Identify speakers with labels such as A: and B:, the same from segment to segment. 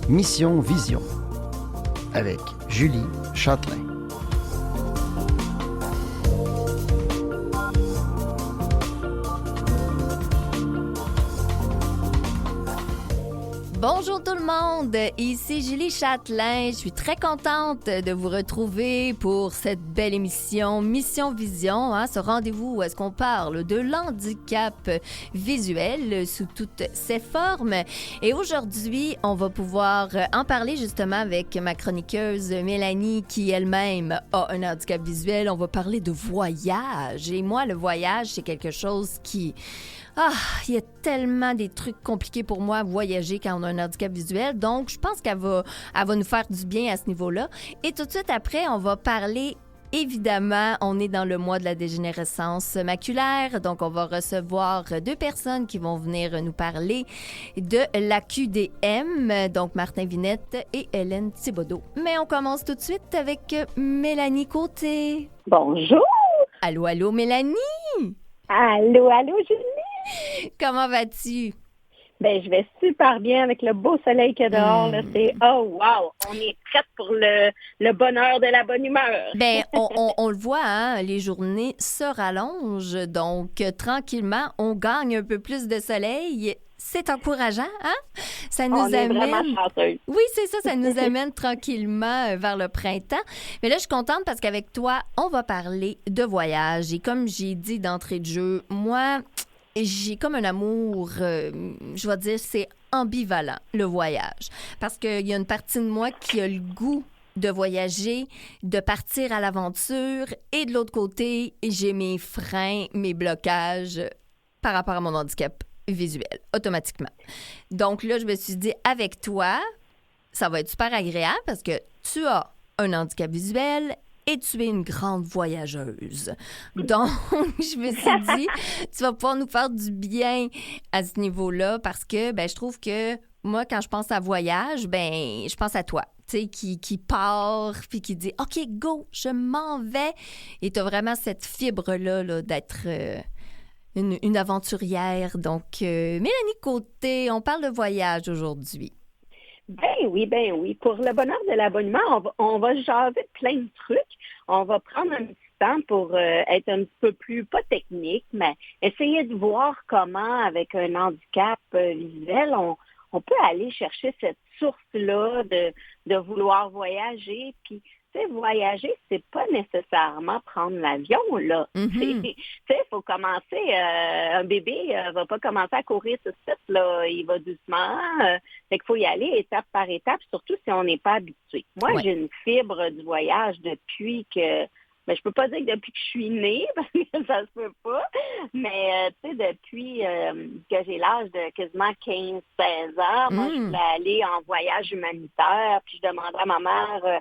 A: Mission Vision avec Julie Châtelain.
B: Bonjour tout le monde, ici Julie Châtelain. Je suis très contente de vous retrouver pour cette belle émission Mission Vision, ce rendez-vous où est-ce qu'on parle de l'handicap visuel sous toutes ses formes. Et aujourd'hui, on va pouvoir en parler justement avec ma chroniqueuse Mélanie qui elle-même a un handicap visuel. On va parler de voyage. Et moi, le voyage, c'est quelque chose qui... il y a tellement des trucs compliqués pour moi à voyager quand on a un handicap visuel. Donc, je pense qu'elle va nous faire du bien à ce niveau-là. Et tout de suite après, on va parler, évidemment, on est dans le mois de la dégénérescence maculaire. Donc, on va recevoir 2 personnes qui vont venir nous parler de la QDM, donc Martin Vinette et Hélène Thibodeau. Mais on commence tout de suite avec Mélanie Côté.
C: Bonjour!
B: Allô, allô, Mélanie!
C: Allô, Julie!
B: Comment vas-tu?
C: Ben, je vais super bien avec le beau soleil qu'il y a dehors. Là, c'est wow! On est prête pour le bonheur de la bonne humeur.
B: Ben, on le voit, les journées se rallongent. Donc, tranquillement, on gagne un peu plus de soleil. C'est encourageant, hein? Ça nous
C: on est vraiment chanceux.
B: Oui, c'est ça, ça nous amène tranquillement vers le printemps. Mais là, je suis contente parce qu'avec toi, on va parler de voyage. Et comme j'ai dit d'entrée de jeu, moi, j'ai comme un amour, je vais dire, c'est ambivalent, le voyage. Parce qu'il y a une partie de moi qui a le goût de voyager, de partir à l'aventure. Et de l'autre côté, j'ai mes freins, mes blocages par rapport à mon handicap visuel, automatiquement. Donc là, je me suis dit, avec toi, ça va être super agréable parce que tu as un handicap visuel et tu es une grande voyageuse. Donc, je me suis dit, tu vas pouvoir nous faire du bien à ce niveau-là parce que, je trouve que moi, quand je pense à voyage, je pense à toi. Tu sais, qui part, puis qui dit « OK, go, je m'en vais ». Et tu as vraiment cette fibre-là là, d'être une aventurière. Donc, Mélanie Côté, on parle de voyage aujourd'hui.
C: Ben oui. Pour le bonheur de l'abonnement, on va jaser de plein de trucs. On va prendre un petit temps pour être un petit peu plus, pas technique, mais essayer de voir comment, avec un handicap visuel, on peut aller chercher cette source-là de vouloir voyager. Puis, tu sais, voyager, c'est pas nécessairement prendre l'avion, là.
B: Mm-hmm.
C: Tu sais, il faut commencer, un bébé va pas commencer à courir tout de suite, là. Il va doucement. Fait qu'il faut y aller étape par étape, surtout si on n'est pas habitué. Moi, j'ai une fibre du voyage depuis que... Mais je peux pas dire que depuis que je suis née, parce que ça se peut pas, mais tu sais, depuis que j'ai l'âge de quasiment 15-16 ans, moi, je voulais aller en voyage humanitaire, puis je demandais à ma mère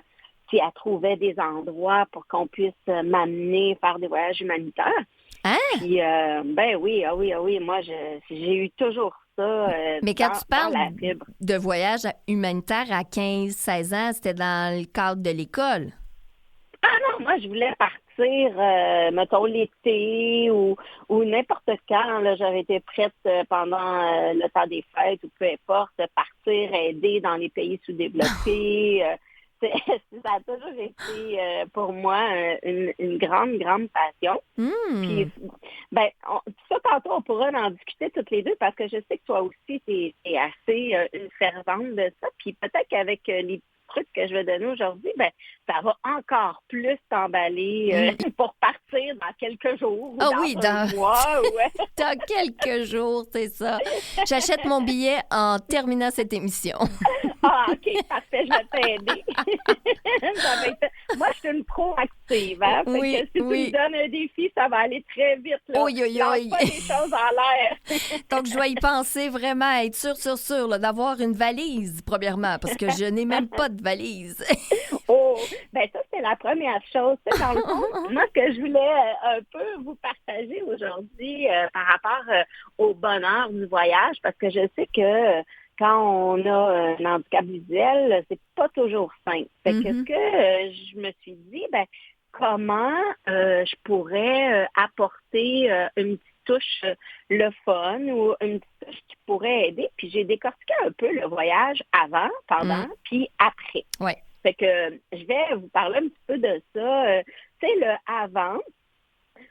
C: si elle trouvait des endroits pour qu'on puisse m'amener faire des voyages humanitaires.
B: Hein?
C: Puis, oui, moi, j'ai eu toujours ça.
B: Mais quand tu parles
C: la fibre.
B: de voyage humanitaire à 15-16 ans, c'était dans le cadre de l'école?
C: Ah non, moi, je voulais partir, mettons, l'été ou n'importe quand. Là, j'aurais été prête pendant le temps des fêtes ou peu importe, partir, aider dans les pays sous-développés. Ça a toujours été pour moi une grande, grande passion. Puis, ça, tantôt, on pourra en discuter toutes les deux parce que je sais que toi aussi, t'es assez une fervente de ça. Puis peut-être qu'avec les trucs que je vais donner aujourd'hui, ça va encore plus t'emballer pour partir dans quelques jours ou dans un mois.
B: Dans quelques jours, c'est ça. J'achète mon billet en terminant cette émission.
C: OK, parfait, je vais t'aider. Moi, je suis une proactive. Hein? Fait que si tu me donnes un défi, ça va aller très vite. Là. Lance pas des choses en l'air.
B: Donc, je dois y penser vraiment, être sûre là, d'avoir une valise, premièrement, parce que je n'ai même pas de valise.
C: Ça, c'est la première chose. Dans le fond, moi, ce que je voulais un peu vous partager aujourd'hui par rapport au bonheur du voyage, parce que je sais que quand on a un handicap visuel, c'est pas toujours simple. Fait que ce que je me suis dit, comment je pourrais apporter une petite touche le fun ou une petite touche qui pourrait aider. Puis j'ai décortiqué un peu le voyage avant, pendant, puis après.
B: Ouais.
C: Fait que je vais vous parler un petit peu de ça. Tu sais, le avant,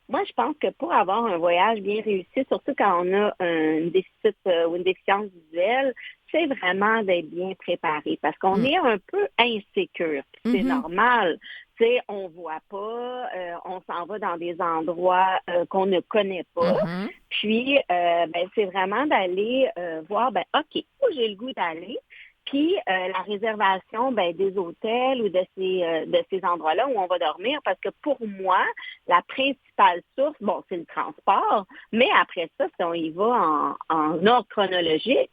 C: moi, je pense que pour avoir un voyage bien réussi, surtout quand on a un déficit ou une déficience visuelle, c'est vraiment d'être bien préparé parce qu'on est un peu insécure. C'est normal. Tu sais, on voit pas, on s'en va dans des endroits qu'on ne connaît pas. Puis, c'est vraiment d'aller voir, OK, où j'ai le goût d'aller. Puis la réservation des hôtels ou de ces endroits-là où on va dormir, parce que pour moi, la principale source, c'est le transport, mais après ça, si on y va en ordre chronologique,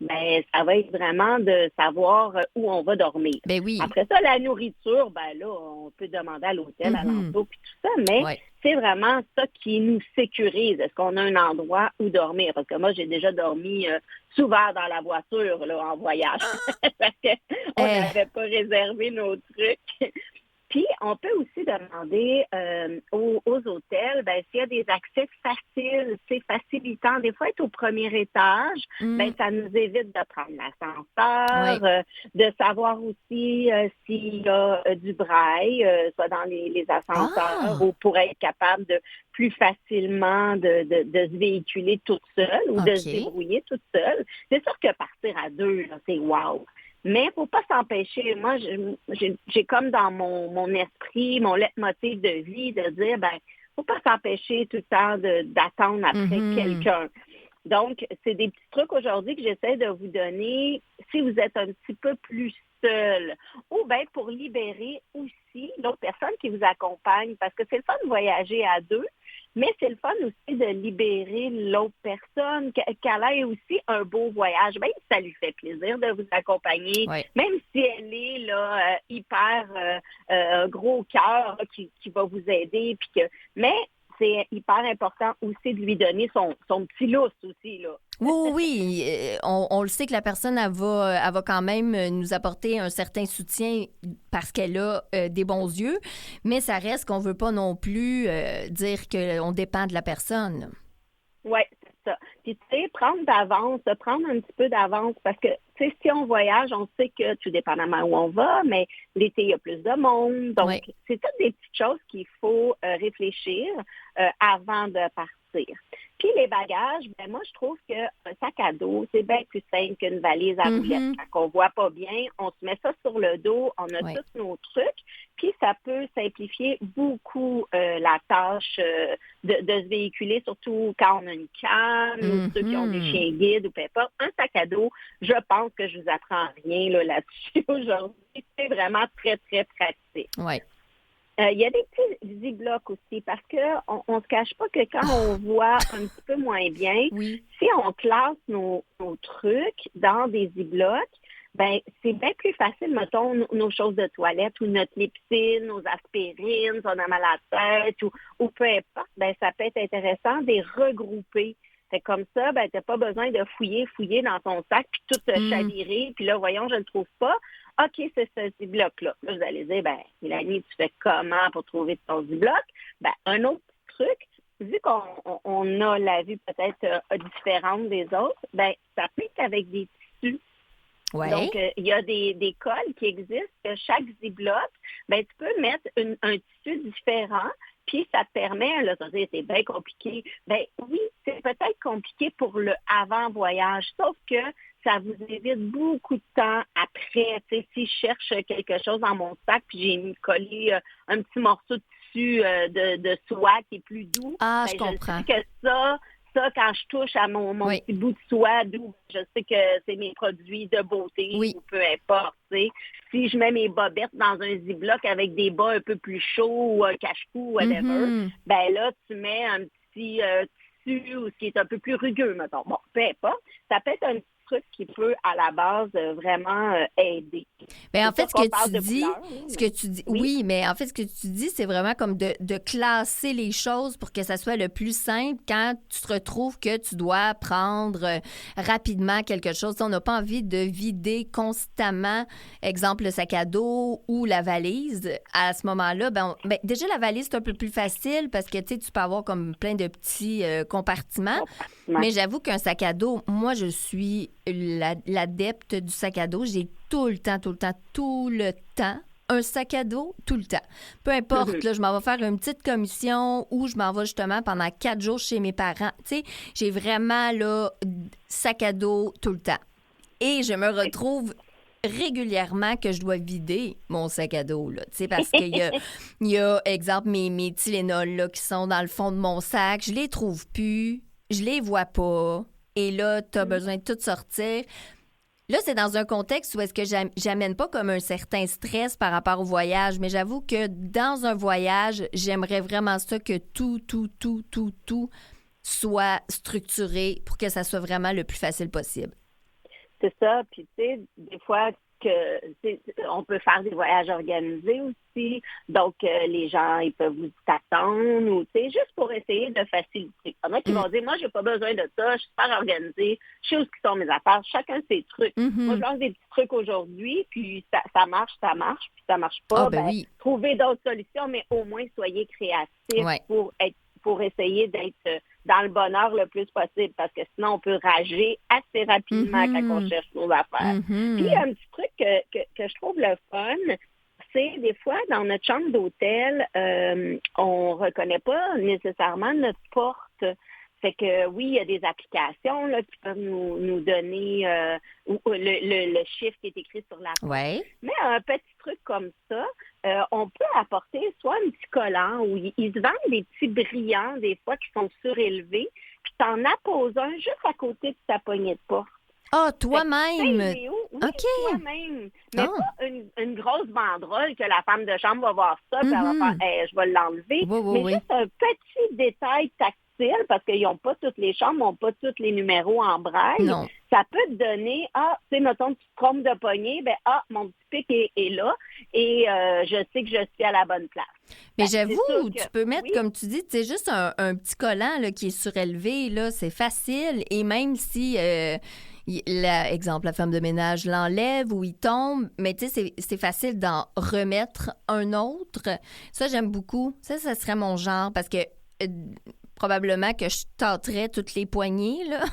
C: ça va être vraiment de savoir où on va dormir.
B: Ben oui.
C: Après ça, la nourriture, là, on peut demander à l'hôtel, à l'entour, puis tout ça, mais c'est vraiment ça qui nous sécurise. Est-ce qu'on a un endroit où dormir? Parce que moi, j'ai déjà dormi souvent dans la voiture là, en voyage parce qu'on n'avait pas réservé nos trucs. Puis, on peut aussi demander aux hôtels s'il y a des accès faciles, facilitants. Des fois, être au premier étage, ça nous évite de prendre l'ascenseur, de savoir aussi s'il y a du braille, soit dans les ascenseurs ou pour être capable de plus facilement de se véhiculer toute seule ou de se débrouiller toute seule. C'est sûr que partir à deux, là, c'est wow! Mais il ne faut pas s'empêcher. Moi, j'ai comme dans mon esprit, mon leitmotiv de vie, de dire, faut pas s'empêcher tout le temps d'attendre après quelqu'un. Donc, c'est des petits trucs aujourd'hui que j'essaie de vous donner si vous êtes un petit peu plus seul ou pour libérer aussi l'autre personne qui vous accompagne parce que c'est le fun de voyager à deux. Mais c'est le fun aussi de libérer l'autre personne, qu'elle ait aussi un beau voyage. Même si ça lui fait plaisir de vous accompagner, même si elle est là hyper gros cœur qui va vous aider. Mais c'est hyper important aussi de lui donner son petit lousse aussi, là.
B: Oui, on le sait que la personne, elle va quand même nous apporter un certain soutien parce qu'elle a des bons yeux, mais ça reste qu'on veut pas non plus dire qu'on dépend de la personne.
C: Oui, c'est ça. Puis, tu sais, prendre un petit peu d'avance parce que, tu sais, si on voyage, on sait que tout dépendamment où on va, mais l'été, il y a plus de monde. Donc, c'est toutes des petites choses qu'il faut réfléchir avant de partir. Puis les bagages, moi, je trouve qu'un sac à dos, c'est bien plus simple qu'une valise à roulettes. Quand on voit pas bien, on se met ça sur le dos, on a tous nos trucs, puis ça peut simplifier beaucoup la tâche de se véhiculer, surtout quand on a une canne ou ceux qui ont des chiens guides ou peu importe. Un sac à dos, je pense que je vous apprends rien là-dessus aujourd'hui. C'est vraiment très, très pratique.
B: Ouais.
C: Il y a des petits ziplocs aussi parce que on se cache pas que quand on voit un petit peu moins bien, si on classe nos trucs dans des ziplocs, c'est bien plus facile, mettons, nos choses de toilette ou notre lipsine, nos aspirines, si on a mal à la tête ou peu importe, ça peut être intéressant de les regrouper. Fait comme ça, t'as pas besoin de fouiller dans ton sac puis tout chavirer, puis là, voyons, je ne le trouve pas. OK, c'est ce ziploc-là. Là, vous allez dire, Mélanie, tu fais comment pour trouver ton ziploc? Un autre truc, vu qu'on a la vue peut-être différente des autres, ça peut être avec des tissus.
B: Ouais.
C: Donc, il y a des cols qui existent. Chaque ziploc, tu peux mettre un tissu différent, puis ça te permet, là, ça veut dire c'est bien compliqué. Oui, c'est peut-être compliqué pour le avant-voyage, sauf que ça vous évite beaucoup de temps après. Tu sais, si je cherche quelque chose dans mon sac, puis j'ai collé un petit morceau de tissu de soie qui est plus doux,
B: je comprends.
C: Je sais que ça, quand je touche à mon petit bout de soie doux, je sais que c'est mes produits de beauté ou peu importe. T'sais. Si je mets mes bobettes dans un ziploc avec des bas un peu plus chauds ou un cache-cou, whatever, là, tu mets un petit tissu ou ce qui est un peu plus rugueux, mettons. Bon, peu importe. Ça peut être un petit truc qui peut, à la base, vraiment aider.
B: Mais en fait,
C: ce
B: que tu dis, oui, mais en fait, ce que tu dis, c'est vraiment comme de classer les choses pour que ça soit le plus simple quand tu te retrouves que tu dois prendre rapidement quelque chose. On n'a pas envie de vider constamment, exemple, le sac à dos ou la valise. À ce moment-là, déjà, la valise, c'est un peu plus facile parce que, tu sais, tu peux avoir comme plein de petits compartiments. Mais j'avoue qu'un sac à dos, moi, je suis l'adepte du sac à dos. J'ai tout le temps un sac à dos, tout le temps. Peu importe, là, je m'en vais faire une petite commission ou je m'en vais justement pendant 4 jours chez mes parents. Tu sais, j'ai vraiment, là, sac à dos tout le temps. Et je me retrouve régulièrement que je dois vider mon sac à dos, là, tu sais, parce qu'il y a, exemple, mes Tylenol, là, qui sont dans le fond de mon sac. Je les trouve plus, je les vois pas. Et là, tu as besoin de tout sortir. Là, c'est dans un contexte où est-ce que j'amène pas comme un certain stress par rapport au voyage, mais j'avoue que dans un voyage, j'aimerais vraiment ça que tout soit structuré pour que ça soit vraiment le plus facile possible.
C: C'est ça. Puis, tu sais, des fois, on peut faire des voyages organisés aussi. Donc, les gens, ils peuvent vous attendre ou, tu sais, juste pour essayer de faciliter. Il y en a qui vont dire, moi, j'ai pas besoin de ça, je suis super organisée, je sais où sont mes affaires, chacun ses trucs. Moi, je lance des petits trucs aujourd'hui, puis ça marche, puis ça marche pas. Trouvez d'autres solutions, mais au moins, soyez créatifs pour essayer d'être dans le bonheur le plus possible, parce que sinon, on peut rager assez rapidement quand on cherche nos affaires. Puis, un petit truc que je trouve le fun, c'est des fois, dans notre chambre d'hôtel, on reconnaît pas nécessairement notre porte. Fait que oui, il y a des applications là, qui peuvent nous donner le chiffre qui est écrit sur la porte.
B: Ouais.
C: Mais un petit truc comme ça, on peut apporter soit un petit collant où ils se vendent des petits brillants, des fois, qui sont surélevés, puis t'en apposes un juste à côté de ta poignée de porte.
B: Ah, toi-même?
C: Oui, toi-même. Mais pas une grosse banderole que la femme de chambre va voir ça, puis elle va faire je vais l'enlever. Mais juste un petit détail tactile, parce qu'ils n'ont pas toutes les chambres, n'ont pas tous les numéros en braille.
B: Non.
C: Ça peut te donner, tu sais, mettons, tu te trompes de poignée, mon petit pic est là et je sais que je suis à la bonne place.
B: Mais j'avoue, tu peux mettre, comme tu dis, tu sais, juste un petit collant là, qui est surélevé, là, c'est facile. Et même si, exemple, la femme de ménage l'enlève ou il tombe, mais tu sais, c'est facile d'en remettre un autre. Ça, j'aime beaucoup. Ça serait mon genre parce que probablement que je tâterais toutes les poignées, là.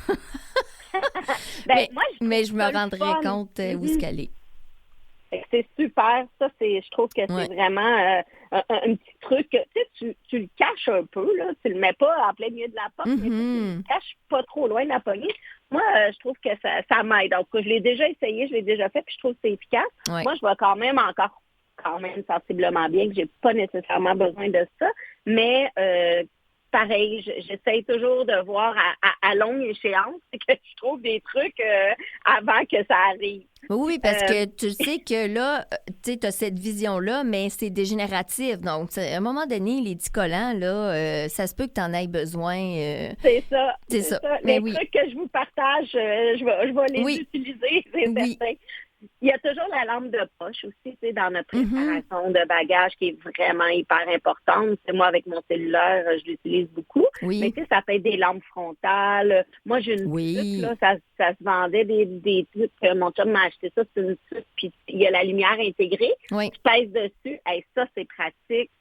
B: mais je me rendrais compte où est-ce qu'elle est.
C: C'est super. Ça, je trouve que c'est vraiment un petit truc. Tu le caches un peu, là. Tu le mets pas en plein milieu de la porte, mais tu le caches pas trop loin de la poignée. Moi, je trouve que ça m'aide. Donc, je l'ai déjà essayé, je l'ai déjà fait, puis je trouve que c'est efficace.
B: Ouais.
C: Moi, je vais quand même sensiblement bien, que j'ai pas nécessairement besoin de ça. Mais pareil, j'essaye toujours de voir à longue échéance que je trouve des trucs avant que ça arrive.
B: Oui, parce que tu sais que là, tu as cette vision-là, mais c'est dégénératif. Donc, à un moment donné, les petits collants, là, ça se peut que tu en aies besoin.
C: C'est ça.
B: Mais
C: les trucs que je vous partage, je vais les utiliser, c'est certain. Il y a toujours la lampe de poche aussi, tu sais, dans notre préparation de bagages qui est vraiment hyper importante. C'est moi, avec mon cellulaire, je l'utilise beaucoup.
B: Oui.
C: Mais tu sais, ça peut être des lampes frontales. Moi, j'ai une tuque, là, ça se vendait des trucs. Mon chum m'a acheté ça, c'est une tuque, puis il y a la lumière intégrée.
B: Oui.
C: Tu pèses dessus. Ça, c'est pratique.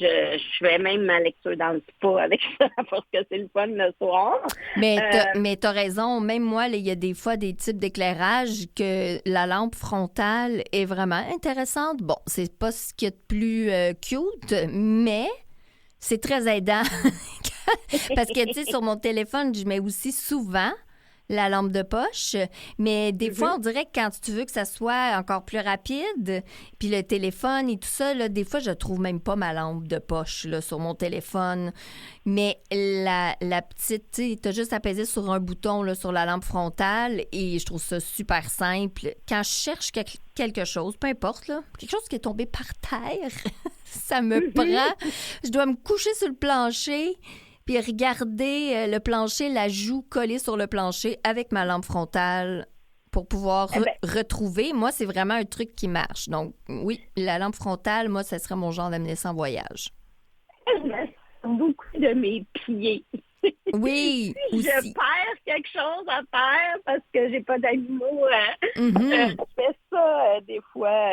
C: Je fais même ma lecture dans le spa avec ça parce que c'est le fun le soir.
B: Mais t'as raison. Même moi, il y a des fois des types d'éclairage que la lampe frontale est vraiment intéressante. Bon, c'est pas ce qu'il y a de plus cute, mais c'est très aidant. Parce que, tu sais, sur mon téléphone, je mets aussi souvent la lampe de poche, mais des fois, on dirait que quand tu veux que ça soit encore plus rapide, puis le téléphone et tout ça, là, des fois, je trouve même pas ma lampe de poche là, sur mon téléphone. Mais la petite, tu sais, t'as juste à peser sur un bouton là, sur la lampe frontale et je trouve ça super simple. Quand je cherche quelque chose, peu importe, là, quelque chose qui est tombé par terre, ça me prend. Je dois me coucher sur le plancher. puis regarder le plancher, la joue collée sur le plancher avec ma lampe frontale pour pouvoir retrouver. Moi, c'est vraiment un truc qui marche. Donc, oui, la lampe frontale, moi, ça serait mon genre d'amener ça en voyage.
C: Beaucoup de mes pieds.
B: Oui,
C: si
B: aussi.
C: je perds quelque chose à terre parce que j'ai pas d'animaux,
B: Mm-hmm.
C: je fais ça des fois.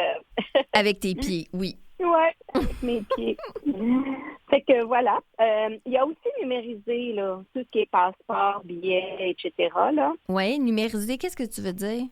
B: Avec tes pieds, oui.
C: Ouais, avec mes pieds. Fait que voilà. Il y a aussi numérisé là, tout ce qui est passeport, billets, etc. Là.
B: Oui, numériser, qu'est-ce que tu veux dire?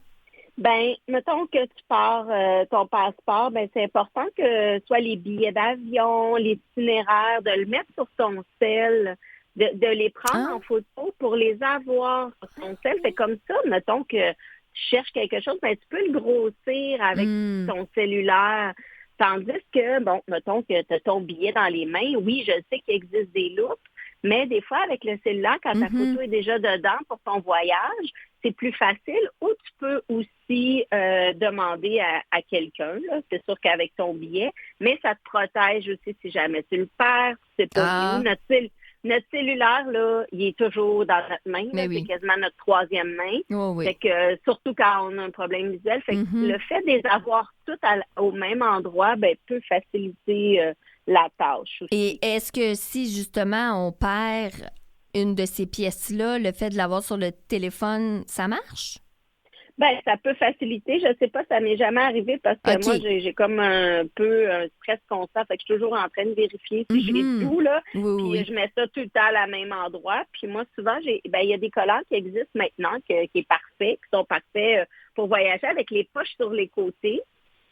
C: Ben, mettons que tu pars ton passeport, ben c'est important que soit les billets d'avion, l'itinéraire, de le mettre sur ton cell, de les prendre en photo pour les avoir sur ton cell. C'est comme ça, mettons que tu cherches quelque chose, ben tu peux le grossir avec ton cellulaire. Tandis que, bon, mettons que tu as ton billet dans les mains, oui, je sais qu'il existe des loupes, mais des fois, avec le cellulaire, quand ta photo est déjà dedans pour ton voyage, c'est plus facile. Ou tu peux aussi demander à quelqu'un, là. C'est sûr qu'avec ton billet, mais ça te protège aussi si jamais tu le perds, c'est pas nous. Notre cellulaire, là, il est toujours dans notre main. Là,
B: oui.
C: C'est quasiment notre troisième main.
B: Oh, oui.
C: Fait que, surtout quand on a un problème visuel. Fait que le fait de les avoir toutes au même endroit, ben, peut faciliter la tâche aussi.
B: Et est-ce que si, justement, on perd une de ces pièces-là, le fait de l'avoir sur le téléphone, ça marche?
C: Ben, ça peut faciliter. Je sais pas, ça m'est jamais arrivé parce que moi, j'ai comme un peu un stress constant. Fait que je suis toujours en train de vérifier si j'ai tout, là. Puis je mets ça tout le temps à même endroit. Puis moi, souvent, il y a des collants qui existent maintenant, qui est parfait, qui sont parfaits pour voyager avec les poches sur les côtés.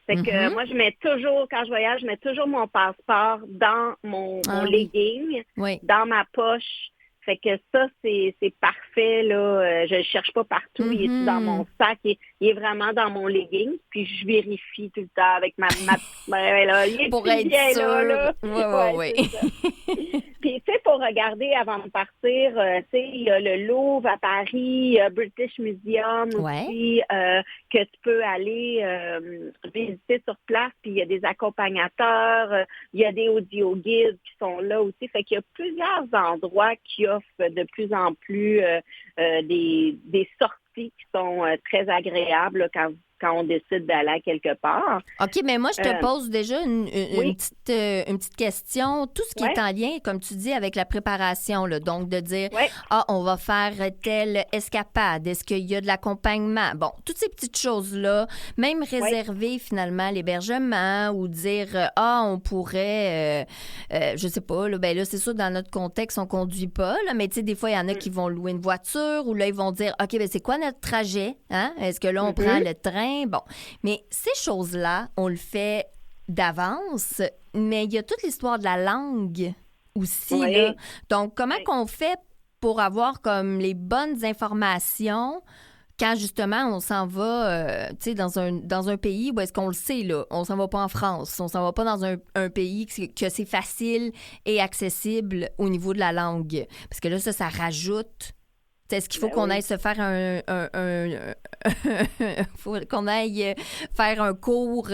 C: Fait que moi, quand je voyage, je mets toujours mon passeport dans mon legging, dans ma poche. Fait que ça, c'est parfait, là. Je le cherche pas partout. Il est dans mon sac. Il est vraiment dans mon legging. Puis je vérifie tout le temps avec ma petite main, là. Il est
B: pour
C: être bien
B: sûr.
C: là.
B: Oui.
C: Puis, tu sais, pour regarder avant de partir, tu sais, il y a le Louvre à Paris, il y a British Museum aussi, que tu peux aller visiter sur place. Puis, il y a des accompagnateurs, il y a des audio guides qui sont là aussi. Fait qu'il y a plusieurs endroits qui offrent de plus en plus des sorties qui sont très agréables là, quand on décide d'aller quelque part.
B: OK, mais moi, je te pose déjà une petite question. Tout ce qui est en lien, comme tu dis, avec la préparation, là, donc de dire, on va faire telle escapade, est-ce qu'il y a de l'accompagnement? Bon, toutes ces petites choses-là, même réserver finalement l'hébergement ou dire, on pourrait, je sais pas, là, ben là, c'est sûr, dans notre contexte, on conduit pas, là, mais tu sais, des fois, il y en a qui vont louer une voiture ou là, ils vont dire, OK, ben c'est quoi notre trajet? Hein? Est-ce que là, on prend le train? Bon, mais ces choses-là, on le fait d'avance, mais il y a toute l'histoire de la langue aussi. Là. Donc, comment qu'on fait pour avoir comme les bonnes informations quand justement on s'en va dans un pays où est-ce qu'on le sait, là, on s'en va pas en France, on s'en va pas dans un pays que c'est facile et accessible au niveau de la langue. Parce que là, ça rajoute. Est-ce qu'il faut qu'on aille se faire faut qu'on aille faire un cours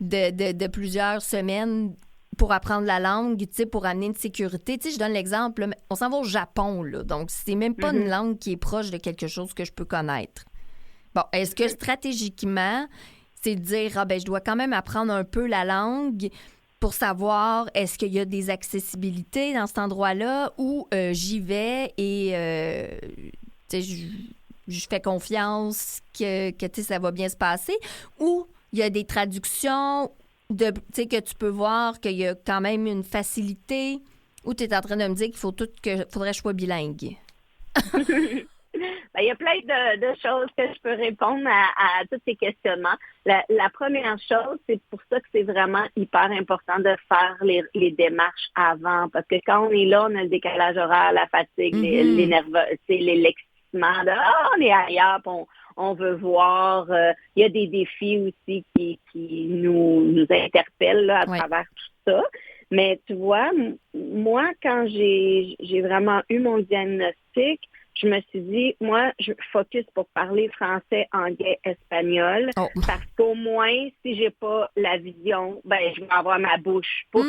B: de plusieurs semaines pour apprendre la langue, tu sais, pour amener une sécurité? Tu sais, je donne l'exemple, là, on s'en va au Japon, là, donc c'est même pas une langue qui est proche de quelque chose que je peux connaître. Bon, est-ce que stratégiquement, c'est de dire, je dois quand même apprendre un peu la langue pour savoir est-ce qu'il y a des accessibilités dans cet endroit-là ou j'y vais et je fais confiance que ça va bien se passer, ou il y a des traductions que tu peux voir qu'il y a quand même une facilité, ou tu es en train de me dire qu'il faudrait que je sois bilingue?
C: Il y a plein de choses que je peux répondre à tous ces questionnements. La première chose, c'est pour ça que c'est vraiment hyper important de faire les démarches avant. Parce que quand on est là, on a le décalage horaire, la fatigue, les nerveux, l'excitement de on est ailleurs, on veut voir. Il y a des défis aussi qui nous interpellent là, à travers tout ça. Mais tu vois, moi, quand j'ai vraiment eu mon diagnostic, je me suis dit, moi, je focus pour parler français, anglais, espagnol,
B: Oh.
C: parce qu'au moins, si j'ai pas la vision, ben je vais avoir ma bouche pour,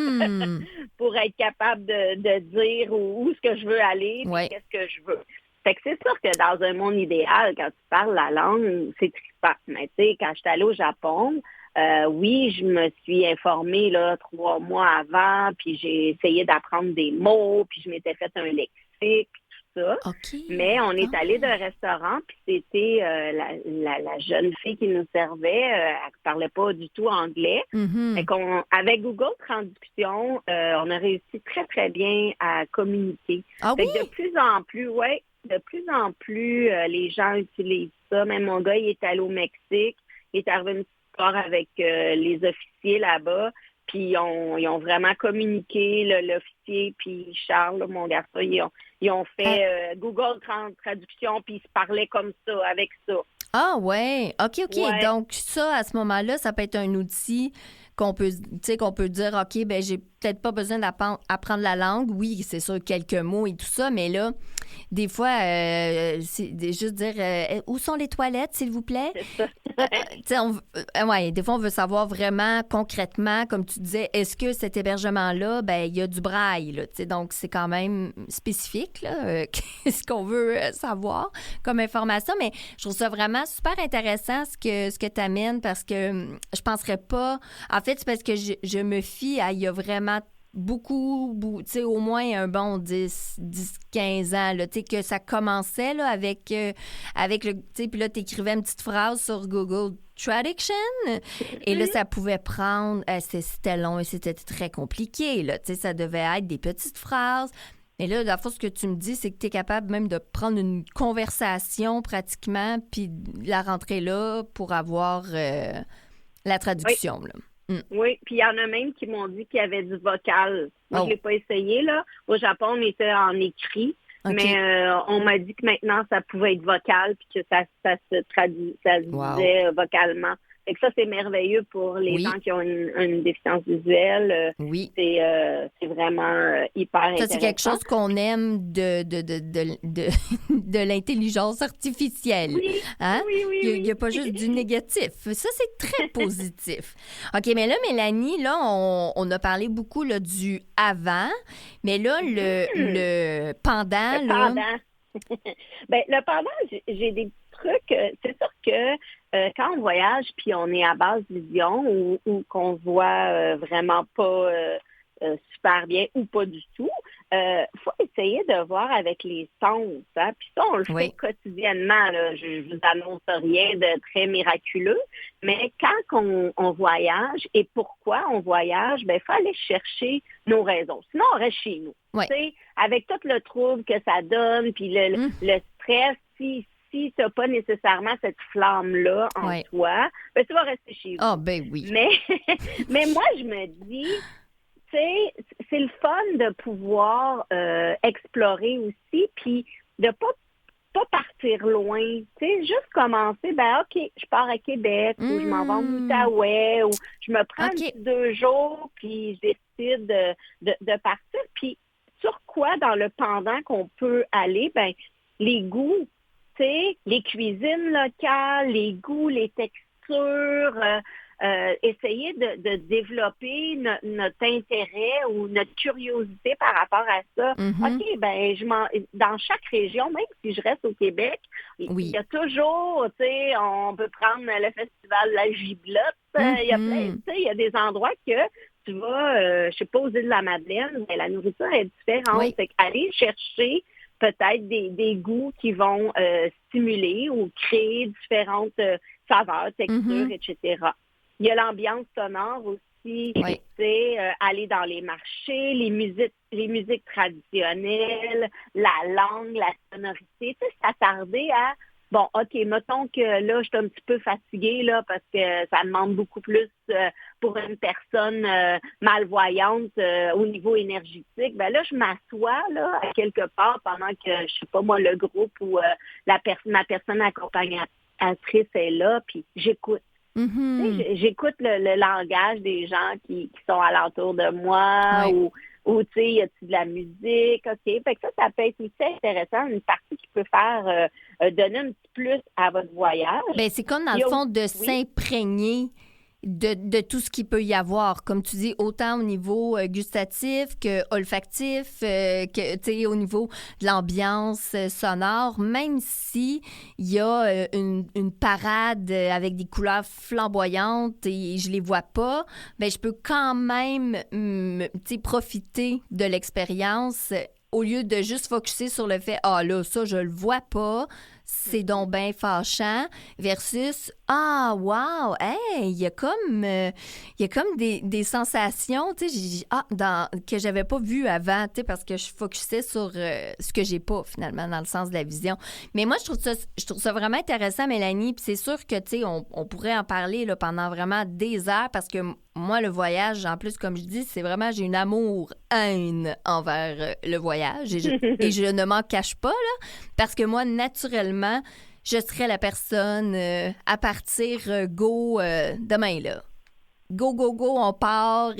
C: pour être capable de dire où est-ce que je veux aller, puis
B: Ouais.
C: qu'est-ce que je veux. Fait que c'est sûr que dans un monde idéal, quand tu parles la langue, c'est trippant. Mais tu sais, quand je suis allée au Japon, oui, je me suis informée là 3 mois avant, puis j'ai essayé d'apprendre des mots, puis je m'étais fait un lexique, puis tout ça.
B: OK.
C: Mais on est
B: Ah.
C: allé d'un restaurant, puis c'était la jeune fille qui nous servait, elle parlait pas du tout anglais.
B: Mhm.
C: Fait qu'on, avec Google Traduction, on a réussi très, très bien à communiquer.
B: Ah
C: Fait
B: oui?
C: que de plus en plus, les gens utilisent ça. Même mon gars, il est allé au Mexique. Il est arrivé une petite histoire avec les officiers là-bas. Puis ils ont vraiment communiqué, l'officier, puis Charles, là, mon garçon, ils ont fait Google Traduction, puis ils se parlaient comme ça, avec ça.
B: Ah ouais. OK.
C: Ouais.
B: Donc ça, à ce moment-là, ça peut être un outil qu'on peut, tu sais, qu'on peut dire, OK, ben j'ai peut-être pas besoin d'apprendre la langue. Oui, c'est sûr, quelques mots et tout ça, mais là, des fois, c'est juste dire, où sont les toilettes, s'il vous plaît?
C: C'est ça.
B: Tu sais, ouais, des fois, on veut savoir vraiment concrètement, comme tu disais, est-ce que cet hébergement-là, ben il y a du braille, là, tu sais, donc c'est quand même spécifique, là, qu'est-ce qu'on veut savoir comme information, mais je trouve ça vraiment super intéressant ce que tu amènes parce que je penserais pas, en fait, c'est parce que je me fie à, il y a vraiment beaucoup, tu sais, au moins un bon 10, 15 ans, là, tu sais, que ça commençait, là, avec le, tu sais, puis là, t'écrivais une petite phrase sur Google Traduction, et là, ça pouvait prendre, c'était long et c'était très compliqué, là, tu sais, ça devait être des petites phrases. Et là, la fois, ce que tu me dis, c'est que tu es capable même de prendre une conversation pratiquement, puis la rentrer là pour avoir la traduction, là.
C: Oui, puis il y en a même qui m'ont dit qu'il y avait du vocal. Moi,
B: Oh.
C: je l'ai pas essayé, là. Au Japon, on était en écrit,
B: OK.
C: mais on m'a dit que maintenant, ça pouvait être vocal, puis que ça se traduit, ça se
B: Wow.
C: disait vocalement. Fait que ça, c'est merveilleux pour les
B: Oui.
C: gens qui ont une déficience visuelle.
B: Oui.
C: C'est vraiment hyper
B: Ça,
C: intéressant.
B: c'est quelque chose qu'on aime de l'intelligence artificielle.
C: Oui,
B: Hein?
C: oui.
B: Il n'y a pas juste du négatif. Ça, c'est très positif. OK, mais là, Mélanie, là, on a parlé beaucoup là, du avant, mais là, le pendant.
C: Le
B: là,
C: pendant. Ben, le pendant, j'ai des trucs. C'est sûr que quand on voyage puis on est à basse vision ou qu'on voit vraiment pas super bien ou pas du tout, faut essayer de voir avec les sens. Hein? Puis ça, on le
B: Oui.
C: fait quotidiennement. Là. Je vous annonce rien de très miraculeux, mais quand on voyage et pourquoi on voyage, ben faut aller chercher nos raisons. Sinon, on reste chez nous.
B: Oui.
C: Tu sais, avec tout le trouble que ça donne, puis le stress, si tu n'as pas nécessairement cette flamme-là en
B: Ouais.
C: toi, ben tu vas rester chez vous.
B: Ah, ben oui.
C: Mais moi, je me dis, tu sais, c'est le fun de pouvoir explorer aussi, puis de pas partir loin. Tu sais, juste commencer, ben OK, je pars à Québec, ou je m'en vais en Outaouais, ou je me prends
B: OK.
C: un petit 2 jours, puis je décide de partir. Puis sur quoi dans le pendant qu'on peut aller? Ben les goûts, tu sais, les cuisines locales, les goûts, les textures, essayer de développer notre intérêt ou notre curiosité par rapport à ça.
B: Mhm.
C: OK, ben dans chaque région, même si je reste au Québec,
B: Oui.
C: il y a toujours, tu sais, on peut prendre le festival de la Giblotte, il y a plein, tu sais, il y a des endroits que tu vas, je sais pas, aux îles de la Madeleine, mais la nourriture est différente.
B: Oui.
C: Fait qu'aller chercher peut-être des goûts qui vont stimuler ou créer différentes saveurs, textures, etc. Il y a l'ambiance sonore aussi,
B: Oui.
C: tu sais, aller dans les marchés, les musiques traditionnelles, la langue, la sonorité, tu sais, s'attarder à, bon, OK, mettons que là, je suis un petit peu fatiguée, là, parce que ça demande beaucoup plus pour une personne malvoyante au niveau énergétique. Ben là, je m'assois, là, à quelque part pendant que, je sais pas moi, le groupe ou ma personne accompagnatrice est là, puis j'écoute.
B: Mhm.
C: Tu sais, j'écoute le langage des gens qui sont alentour de moi
B: Ouais.
C: ou Ou, tu sais, y a-t-il de la musique? OK. Fait que ça peut être aussi intéressant, une partie qui peut faire donner un petit plus à votre voyage.
B: Ben, c'est comme, dans le fond, de s'imprégner de tout ce qu'il peut y avoir, comme tu dis, autant au niveau gustatif que olfactif, que, tu sais, au niveau de l'ambiance sonore, même si il y a une parade avec des couleurs flamboyantes et je les vois pas, ben je peux quand même, tu sais, profiter de l'expérience au lieu de juste focusser sur le fait, ah là, ça, je le vois pas, c'est donc bien fâchant, versus, ah, wow, hey, il y a comme des sensations, tu sais, que j'avais pas vues avant, tu sais, parce que je focusais sur ce que j'ai pas, finalement, dans le sens de la vision. Mais moi, je trouve ça vraiment intéressant, Mélanie, puis c'est sûr que, tu sais, on pourrait en parler là, pendant vraiment des heures, parce que moi, le voyage, en plus, comme je dis, c'est vraiment, j'ai une amour-haine envers le voyage et je ne m'en cache pas, là, parce que moi, naturellement, je serais la personne à partir demain, là. Go, go, go, on part.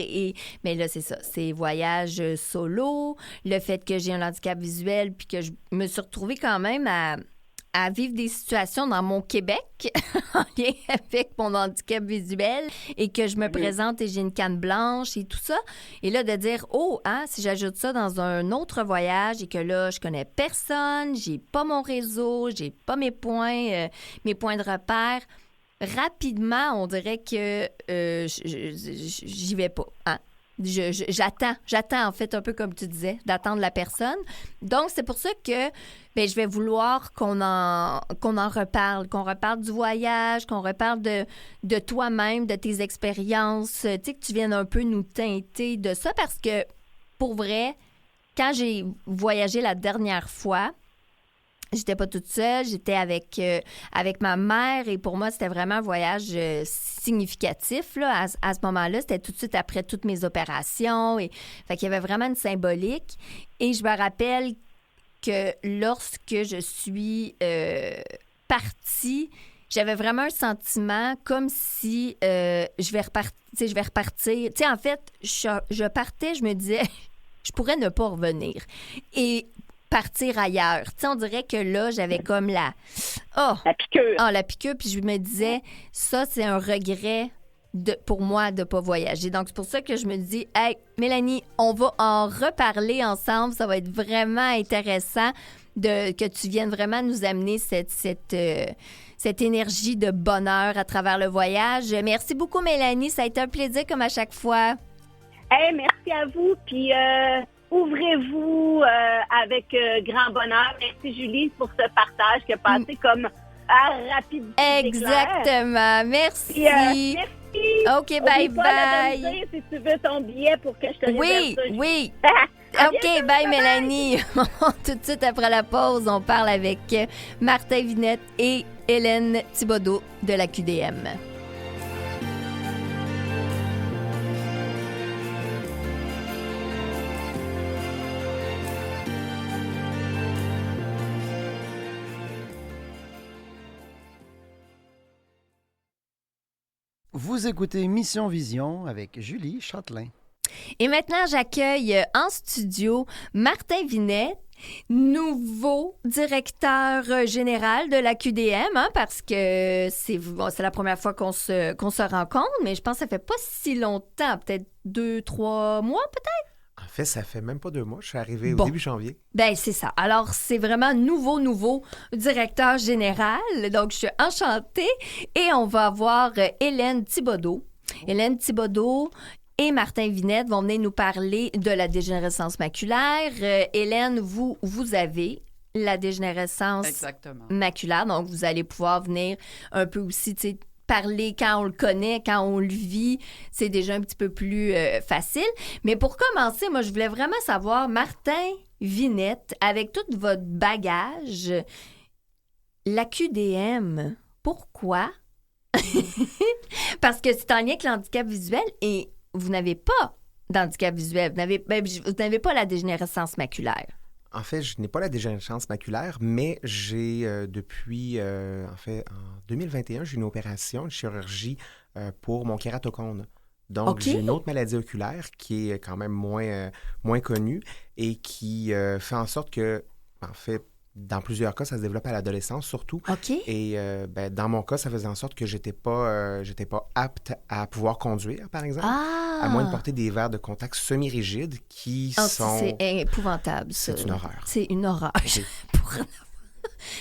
B: Mais là, c'est ça. C'est voyage solo, le fait que j'ai un handicap visuel, puis que je me suis retrouvée quand même à vivre des situations dans mon Québec en lien avec mon handicap visuel et que je me présente et j'ai une canne blanche et tout ça. Et là, de dire, oh, hein, si j'ajoute ça dans un autre voyage et que là, je connais personne, j'ai pas mon réseau, j'ai pas mes points de repère, rapidement, on dirait que j'y vais pas, hein. J'attends en fait un peu comme tu disais, d'attendre la personne. Donc, c'est pour ça que je vais vouloir qu'on en reparle, qu'on reparle du voyage, qu'on reparle de toi-même, de tes expériences, tu sais, que tu viennes un peu nous teinter de ça parce que, pour vrai, quand j'ai voyagé la dernière fois, j'étais pas toute seule, j'étais avec ma mère et pour moi, c'était vraiment un voyage significatif là, à ce moment-là. C'était tout de suite après toutes mes opérations. Fait qu'il y avait vraiment une symbolique. Et je me rappelle que lorsque je suis partie, j'avais vraiment un sentiment comme si je vais repartir. Tu sais, en fait, je partais, je me disais, je pourrais ne pas revenir. Et partir ailleurs. Tu sais, on dirait que là, j'avais comme la piqûre. La piqûre, puis je me disais, ça, c'est un regret pour moi de ne pas voyager. Donc, c'est pour ça que je me dis, hey, Mélanie, on va en reparler ensemble. Ça va être vraiment intéressant que tu viennes vraiment nous amener cette énergie de bonheur à travers le voyage. Merci beaucoup, Mélanie. Ça a été un plaisir comme à chaque fois.
C: Hey, merci à vous. Puis, ouvrez-vous avec grand bonheur. Merci, Julie, pour ce partage qui a passé comme à rapidité.
B: Exactement. Merci.
C: Puis, merci.
B: OK, bye-bye.
C: Si tu veux ton billet pour que je te réserve ça.
B: Oui. OK, bye, Mélanie. Tout de suite après la pause, on parle avec Martin Vinette et Hélène Thibodeau de la QDM.
A: Vous écoutez Mission Vision avec Julie Châtelain.
B: Et maintenant, j'accueille en studio Martin Vinette, nouveau directeur général de la QDM, hein, parce que c'est la première fois qu'on se rencontre, mais je pense que ça fait pas si longtemps, peut-être 2-3 mois, peut-être?
D: En fait, ça fait même pas 2 mois. Je suis arrivé au début janvier.
B: Ben c'est ça. Alors, c'est vraiment nouveau directeur général. Donc, je suis enchantée. Et on va avoir Hélène Thibodeau. Hélène Thibodeau et Martin Vinette vont venir nous parler de la dégénérescence maculaire. Hélène, vous avez la dégénérescence maculaire. Donc, vous allez pouvoir venir un peu aussi, tu sais, parler quand on le connaît, quand on le vit, c'est déjà un petit peu plus facile. Mais pour commencer, moi, je voulais vraiment savoir, Martin Vinette, avec tout votre bagage, la QDM, pourquoi? Parce que c'est en lien avec l'handicap visuel et vous n'avez pas d'handicap visuel, vous n'avez pas la dégénérescence maculaire.
D: En fait, je n'ai pas la dégénérescence maculaire, mais j'ai depuis, en 2021, j'ai une opération, une chirurgie pour mon kératocone. Donc,
B: OK.
D: j'ai une autre maladie oculaire qui est quand même moins connue et qui fait en sorte que, en fait, dans plusieurs cas, ça se développe à l'adolescence surtout.
B: OK.
D: Et dans mon cas, ça faisait en sorte que j'étais pas apte à pouvoir conduire, par exemple, à moins de porter des verres de contact semi-rigides qui sont...
B: C'est épouvantable, ça.
D: C'est une horreur.
B: C'est une horreur.
D: Oui.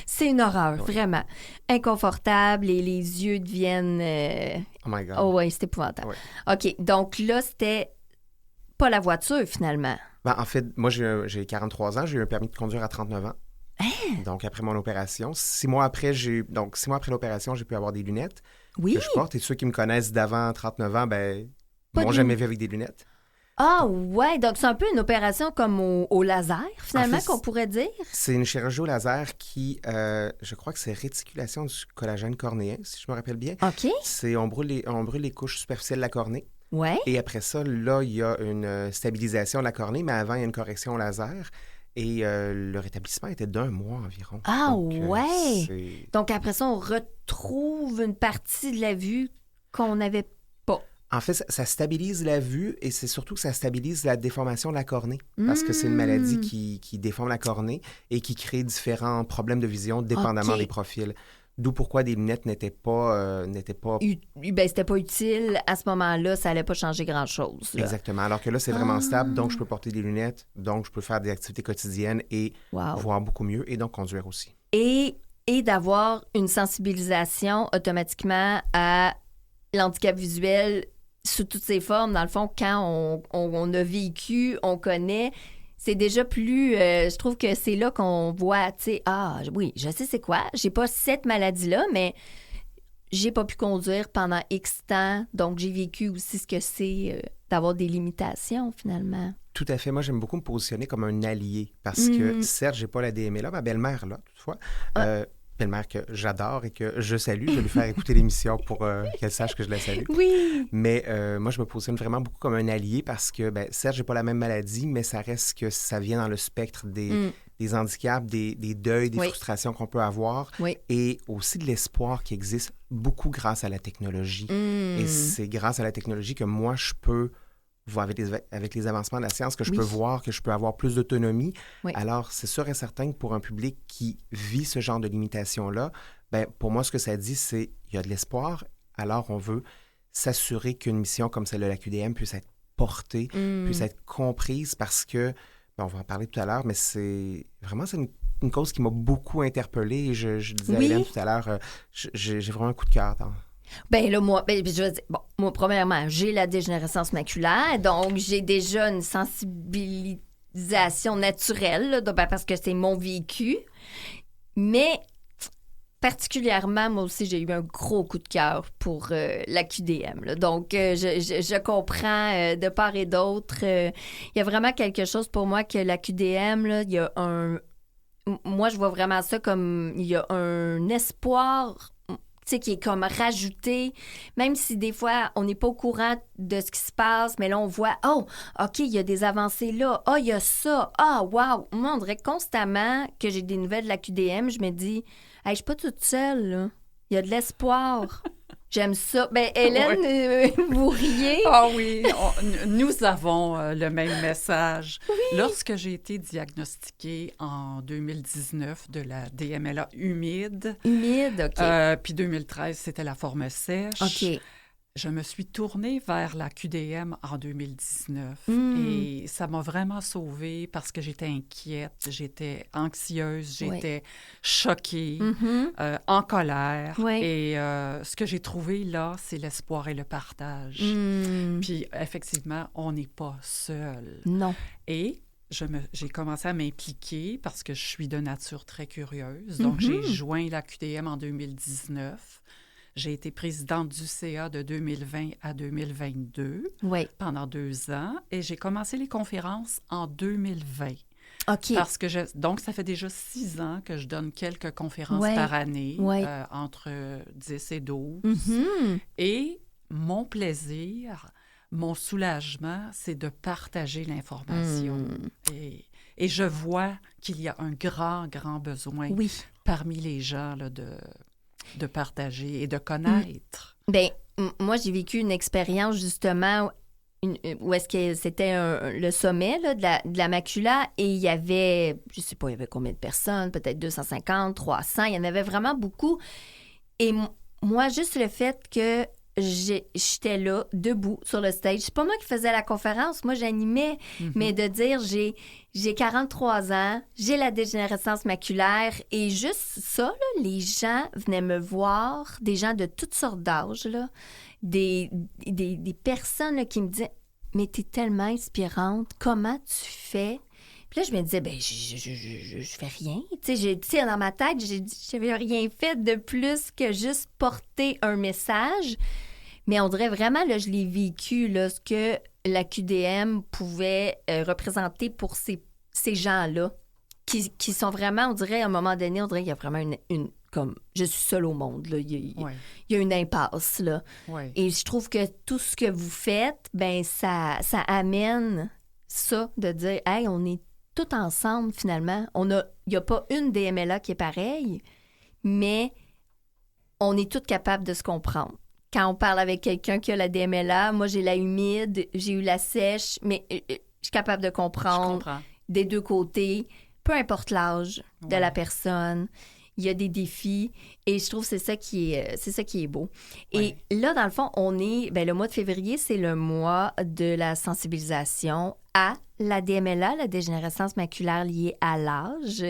B: C'est une horreur,
D: Oui.
B: vraiment. Inconfortable et les yeux deviennent...
D: Oh my God.
B: Oh oui, c'est épouvantable.
D: Oui.
B: OK, donc là, c'était pas la voiture, finalement.
D: Ben, en fait, moi, j'ai 43 ans, j'ai eu un permis de conduire à 39 ans. Donc, après mon opération, 6 mois après l'opération, j'ai pu avoir des lunettes
B: Oui?
D: que je porte. Et ceux qui me connaissent d'avant 39 ans, ben,
B: Pas
D: m'ont
B: de
D: jamais vu avec des lunettes.
B: Ah ouais, donc c'est un peu une opération comme au laser, finalement,
D: En fait,
B: qu'on pourrait dire.
D: C'est une chirurgie au laser qui, je crois que c'est réticulation du collagène cornéen, si je me rappelle bien.
B: OK.
D: On brûle les couches superficielles de la cornée.
B: Ouais.
D: Et après ça, là, il y a une stabilisation de la cornée, mais avant, il y a une correction au laser. Et le rétablissement était d'1 mois environ.
B: Ah
D: Donc,
B: ouais!
D: c'est-
B: Donc après ça, on retrouve une partie de la vue qu'on n'avait pas.
D: En fait, ça stabilise la vue et c'est surtout que ça stabilise la déformation de la cornée. Parce que c'est une maladie qui déforme la cornée et qui crée différents problèmes de vision dépendamment
B: OK.
D: des profils. D'où pourquoi des lunettes n'étaient pas
B: Ben, c'était pas utile. À ce moment-là, ça allait pas changer grand-chose. là.
D: exactement. Alors que là, c'est vraiment stable, donc je peux porter des lunettes, donc je peux faire des activités quotidiennes et
B: Wow.
D: voir beaucoup mieux et donc conduire aussi.
B: Et d'avoir une sensibilisation automatiquement à l'handicap visuel sous toutes ses formes. Dans le fond, quand on a vécu, on connaît, c'est déjà plus... je trouve que c'est là qu'on voit, tu sais, ah oui, je sais c'est quoi. J'ai pas cette maladie-là, mais j'ai pas pu conduire pendant X temps. Donc, j'ai vécu aussi ce que c'est d'avoir des limitations, finalement.
D: Tout à fait. Moi, j'aime beaucoup me positionner comme un allié parce que, certes, j'ai pas la DMLA, ma belle-mère, là, toutefois. Belle-mère que j'adore et que je salue. Je vais lui faire écouter l'émission pour qu'elle sache que je la salue.
B: Oui!
D: Mais moi, je me positionne vraiment beaucoup comme un allié parce que, certes, j'ai pas la même maladie, mais ça reste que ça vient dans le spectre des handicaps, des deuils, des
B: Oui.
D: frustrations qu'on peut avoir
B: Oui.
D: et aussi de l'espoir qui existe beaucoup grâce à la technologie. Et c'est grâce à la technologie que moi, je peux voir avec les avancements de la science, que je
B: Oui.
D: peux voir que je peux avoir plus d'autonomie.
B: Oui.
D: Alors, c'est sûr et certain que pour un public qui vit ce genre de limitation-là, pour moi, ce que ça dit, c'est qu'il y a de l'espoir. Alors, on veut s'assurer qu'une mission comme celle de la QDM puisse être portée, puisse être comprise parce que, on va en parler tout à l'heure, mais c'est une cause qui m'a beaucoup interpellé. Et je disais
B: Oui.
D: à Hélène tout à l'heure, j'ai vraiment un coup de cœur dans...
B: Ben là, moi, je veux dire, bon, moi, premièrement, j'ai la dégénérescence maculaire, donc j'ai déjà une sensibilisation naturelle, là, parce que c'est mon vécu. Mais particulièrement, moi aussi, j'ai eu un gros coup de cœur pour la QDM. Là. Donc, je comprends de part et d'autre. Il y a vraiment quelque chose pour moi que la QDM, là, il y a un... Moi, je vois vraiment ça comme... Il y a un espoir... Tu sais, qui est comme rajouté, même si des fois, on n'est pas au courant de ce qui se passe, mais là, on voit, oh, OK, il y a des avancées là, oh, il y a ça, ah, wow. Moi, on dirait constamment que j'ai des nouvelles de la QDM, je me dis, hey, je suis pas toute seule, là. Il y a de l'espoir. J'aime ça. Ben, Hélène, vous riez?
E: Ah oui, nous avons le même message. Oui. Lorsque j'ai été diagnostiquée en 2019 de la DMLA humide,
B: OK.
E: Puis 2013, c'était la forme sèche.
B: OK.
E: Je me suis tournée vers la QDM en 2019 et ça m'a vraiment sauvée parce que j'étais inquiète, j'étais anxieuse, j'étais choquée, en colère.
B: Oui.
E: Et ce que j'ai trouvé là, c'est l'espoir et le partage. Puis effectivement, on n'est pas seul.
B: Non.
E: Et j'ai commencé à m'impliquer parce que je suis de nature très curieuse. Donc, j'ai joint la QDM en 2019. J'ai été présidente du CA de 2020 à 2022 pendant 2 ans et j'ai commencé les conférences en 2020.
B: OK.
E: Parce que donc, ça fait déjà 6 ans que je donne quelques conférences par année, entre 10 et 12. Et mon plaisir, mon soulagement, c'est de partager l'information. Et je vois qu'il y a un grand, grand besoin parmi les gens là, de partager et de connaître.
B: Bien, moi, j'ai vécu une expérience, justement, où est-ce que c'était le sommet là, de la macula et il y avait, je sais pas, il y avait combien de personnes, peut-être 250, 300, il y en avait vraiment beaucoup. Et moi, juste le fait que j'étais là, debout, sur le stage, c'est pas moi qui faisais la conférence, moi j'animais, mais de dire j'ai 43 ans, j'ai la dégénérescence maculaire et juste ça, là, les gens venaient me voir, des gens de toutes sortes d'âges, là, des personnes là, qui me disaient « Mais t'es tellement inspirante, comment tu fais? » Puis là, je me disais « Ben, je fais rien. » Tu sais, dans ma tête, j'avais rien fait de plus que juste porter un message. Mais on dirait vraiment, là, je l'ai vécu, là, ce que la QDM pouvait représenter pour ces gens-là, qui sont vraiment, on dirait, à un moment donné, on dirait qu'il y a vraiment une comme je suis seule au monde. Là. Il y a une impasse. Là.
E: Ouais.
B: Et je trouve que tout ce que vous faites, ben ça amène ça, de dire « Hey, on est tous ensemble, finalement. » Il n'y a pas une DMLA qui est pareille, mais on est tous capables de se comprendre. Quand on parle avec quelqu'un qui a la DMLA, moi, j'ai la humide, j'ai eu la sèche, mais je suis capable de comprendre des deux côtés, peu importe l'âge de la personne. Il y a des défis et je trouve que c'est ça qui est beau. Et là, dans le fond, le mois de février, c'est le mois de la sensibilisation à la DMLA, la dégénérescence maculaire liée à l'âge.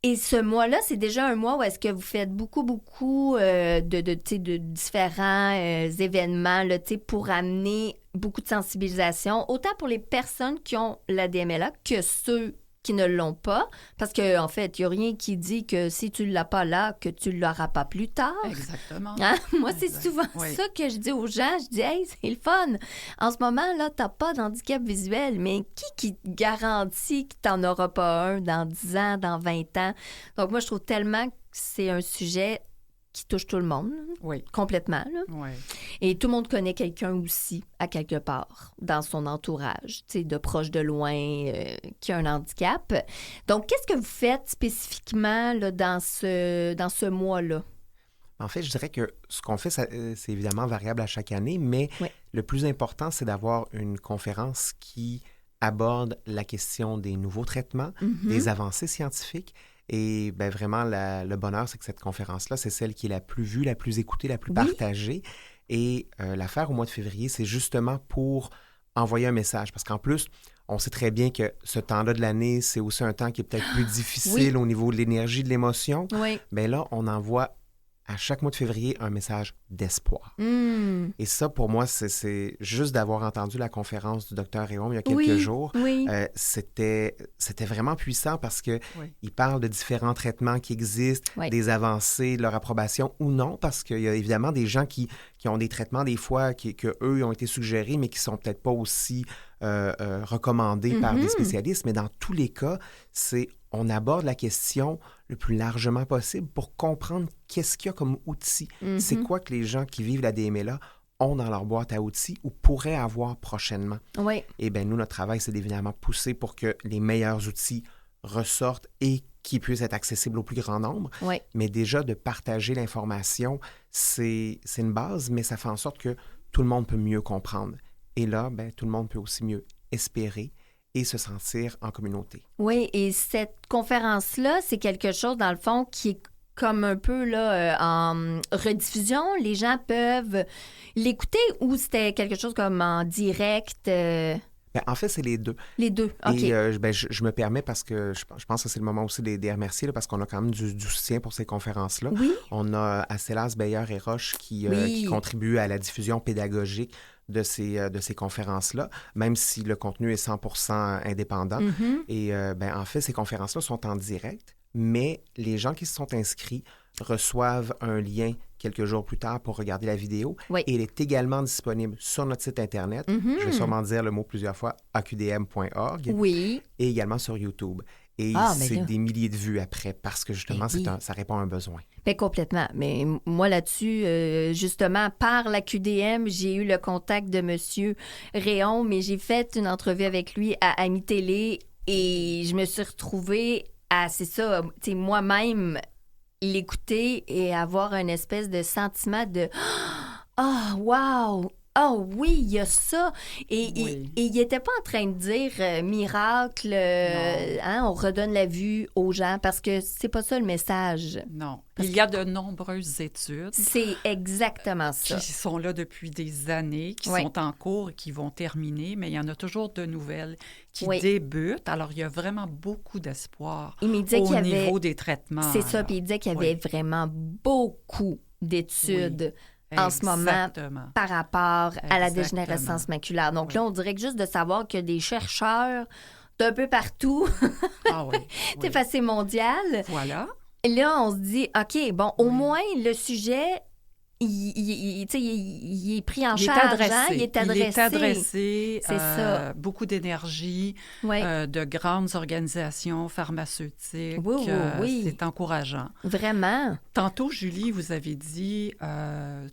B: Et ce mois-là, c'est déjà un mois où est-ce que vous faites beaucoup de différents événements là, pour amener beaucoup de sensibilisation, autant pour les personnes qui ont la DMLA que ceux qui ne l'ont pas, parce qu'en fait, il n'y a rien qui dit que si tu ne l'as pas là, que tu ne l'auras pas plus tard.
E: Exactement.
B: Hein? Moi, c'est souvent ça que je dis aux gens. Je dis, hey, c'est le fun. En ce moment, là, tu n'as pas d'handicap visuel, mais qui te garantit que tu n'en auras pas un dans 10 ans, dans 20 ans? Donc, moi, je trouve tellement que c'est un sujet qui touche tout le monde, complètement. Là.
E: Oui.
B: Et tout le monde connaît quelqu'un aussi, à quelque part, dans son entourage, de proche, de loin, qui a un handicap. Donc, qu'est-ce que vous faites spécifiquement là, dans ce mois-là?
D: En fait, je dirais que ce qu'on fait, c'est évidemment variable à chaque année, mais le plus important, c'est d'avoir une conférence qui aborde la question des nouveaux traitements, des avancées scientifiques. Et bien, vraiment, le bonheur, c'est que cette conférence-là, c'est celle qui est la plus vue, la plus écoutée, la plus partagée. Et l'affaire au mois de février, c'est justement pour envoyer un message. Parce qu'en plus, on sait très bien que ce temps-là de l'année, c'est aussi un temps qui est peut-être plus difficile au niveau de l'énergie, de l'émotion.
B: Oui.
D: Bien là, on envoie à chaque mois de février un message d'espoir. Et ça, pour moi, c'est juste d'avoir entendu la conférence du Dr. Réaume il y a quelques jours. C'était vraiment puissant parce que il parle de différents traitements qui existent, des avancées, de leur approbation ou non, parce qu'il y a évidemment des gens qui ont des traitements des fois que eux ont été suggérés, mais qui sont peut-être pas aussi recommandés par des spécialistes. Mais dans tous les cas, on aborde la question le plus largement possible pour comprendre qu'est-ce qu'il y a comme outil. C'est quoi que les gens qui vivent la DMLA ont dans leur boîte à outils ou pourraient avoir prochainement. Et bien, nous, notre travail, c'est évidemment pousser pour que les meilleurs outils ressortent et qui puissent être accessibles au plus grand nombre. Mais déjà, de partager l'information, c'est une base, mais ça fait en sorte que tout le monde peut mieux comprendre. Et là, ben, tout le monde peut aussi mieux espérer et se sentir en communauté.
B: Oui, et cette conférence-là, c'est quelque chose, dans le fond, qui est comme un peu là, en rediffusion. Les gens peuvent l'écouter ou c'était quelque chose comme en direct?
D: Ben, en fait, c'est les deux.
B: Les deux, OK.
D: Et je me permets parce que je pense que c'est le moment aussi de les remercier là, parce qu'on a quand même du soutien pour ces conférences-là. On a Acélas, Beyer et Roche qui contribuent à la diffusion pédagogique de ces conférences-là, même si le contenu est 100% indépendant. Et en fait, ces conférences-là sont en direct, mais les gens qui se sont inscrits reçoivent un lien quelques jours plus tard pour regarder la vidéo. Et elle est également disponible sur notre site Internet. Je vais sûrement dire le mot plusieurs fois, aqdm.org. Et également sur YouTube. Et c'est des milliers de vues après parce que justement, ça répond à un besoin.
B: Bien, complètement. Mais moi, là-dessus, justement, par la QDM, j'ai eu le contact de M. Réaume, mais j'ai fait une entrevue avec lui à Ami Télé et je me suis retrouvée à, c'est ça, tu sais, moi-même, l'écouter et avoir une espèce de sentiment de Ah, wow! Ah oui, il y a ça. Et il n'était pas en train de dire miracle, on redonne la vue aux gens, parce que c'est pas ça le message.
E: Non. Il y a de nombreuses études.
B: C'est exactement ça.
E: Qui sont là depuis des années, qui sont en cours et qui vont terminer, mais il y en a toujours de nouvelles qui débutent. Alors, il y a vraiment beaucoup d'espoir au niveau des traitements.
B: C'est ça, puis il disait qu'il y avait vraiment beaucoup d'études en ce moment par rapport à la dégénérescence maculaire. Donc là, on dirait que juste de savoir qu'il y a des chercheurs d'un peu partout, c'est facile mondial.
E: Voilà.
B: Là, on se dit, OK, bon, au moins, le sujet, il est pris en charge. Il est adressé.
E: C'est ça. Beaucoup d'énergie, de grandes organisations pharmaceutiques.
B: Oui.
E: C'est encourageant.
B: Vraiment.
E: Tantôt, Julie, vous avez dit,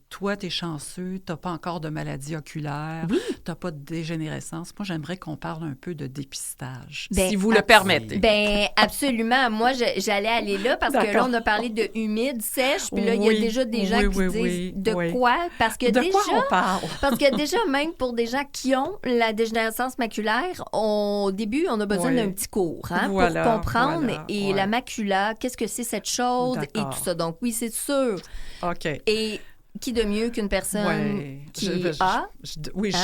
E: toi, t'es chanceux, t'as pas encore de maladie oculaire, t'as pas de dégénérescence. Moi, j'aimerais qu'on parle un peu de dépistage, si vous le permettez.
B: Bien, absolument. Moi, j'allais aller là parce que là, on a parlé de humide, sèche, puis là, il y a déjà des gens qui disent quoi? Parce que
E: de quoi on parle?
B: Parce que déjà, même pour des gens qui ont la dégénérescence maculaire, au début, on a besoin d'un petit cours pour comprendre. La macula, qu'est-ce que c'est cette chose et tout ça. Donc, oui, c'est sûr.
E: OK.
B: Et qui de mieux qu'une personne qui a?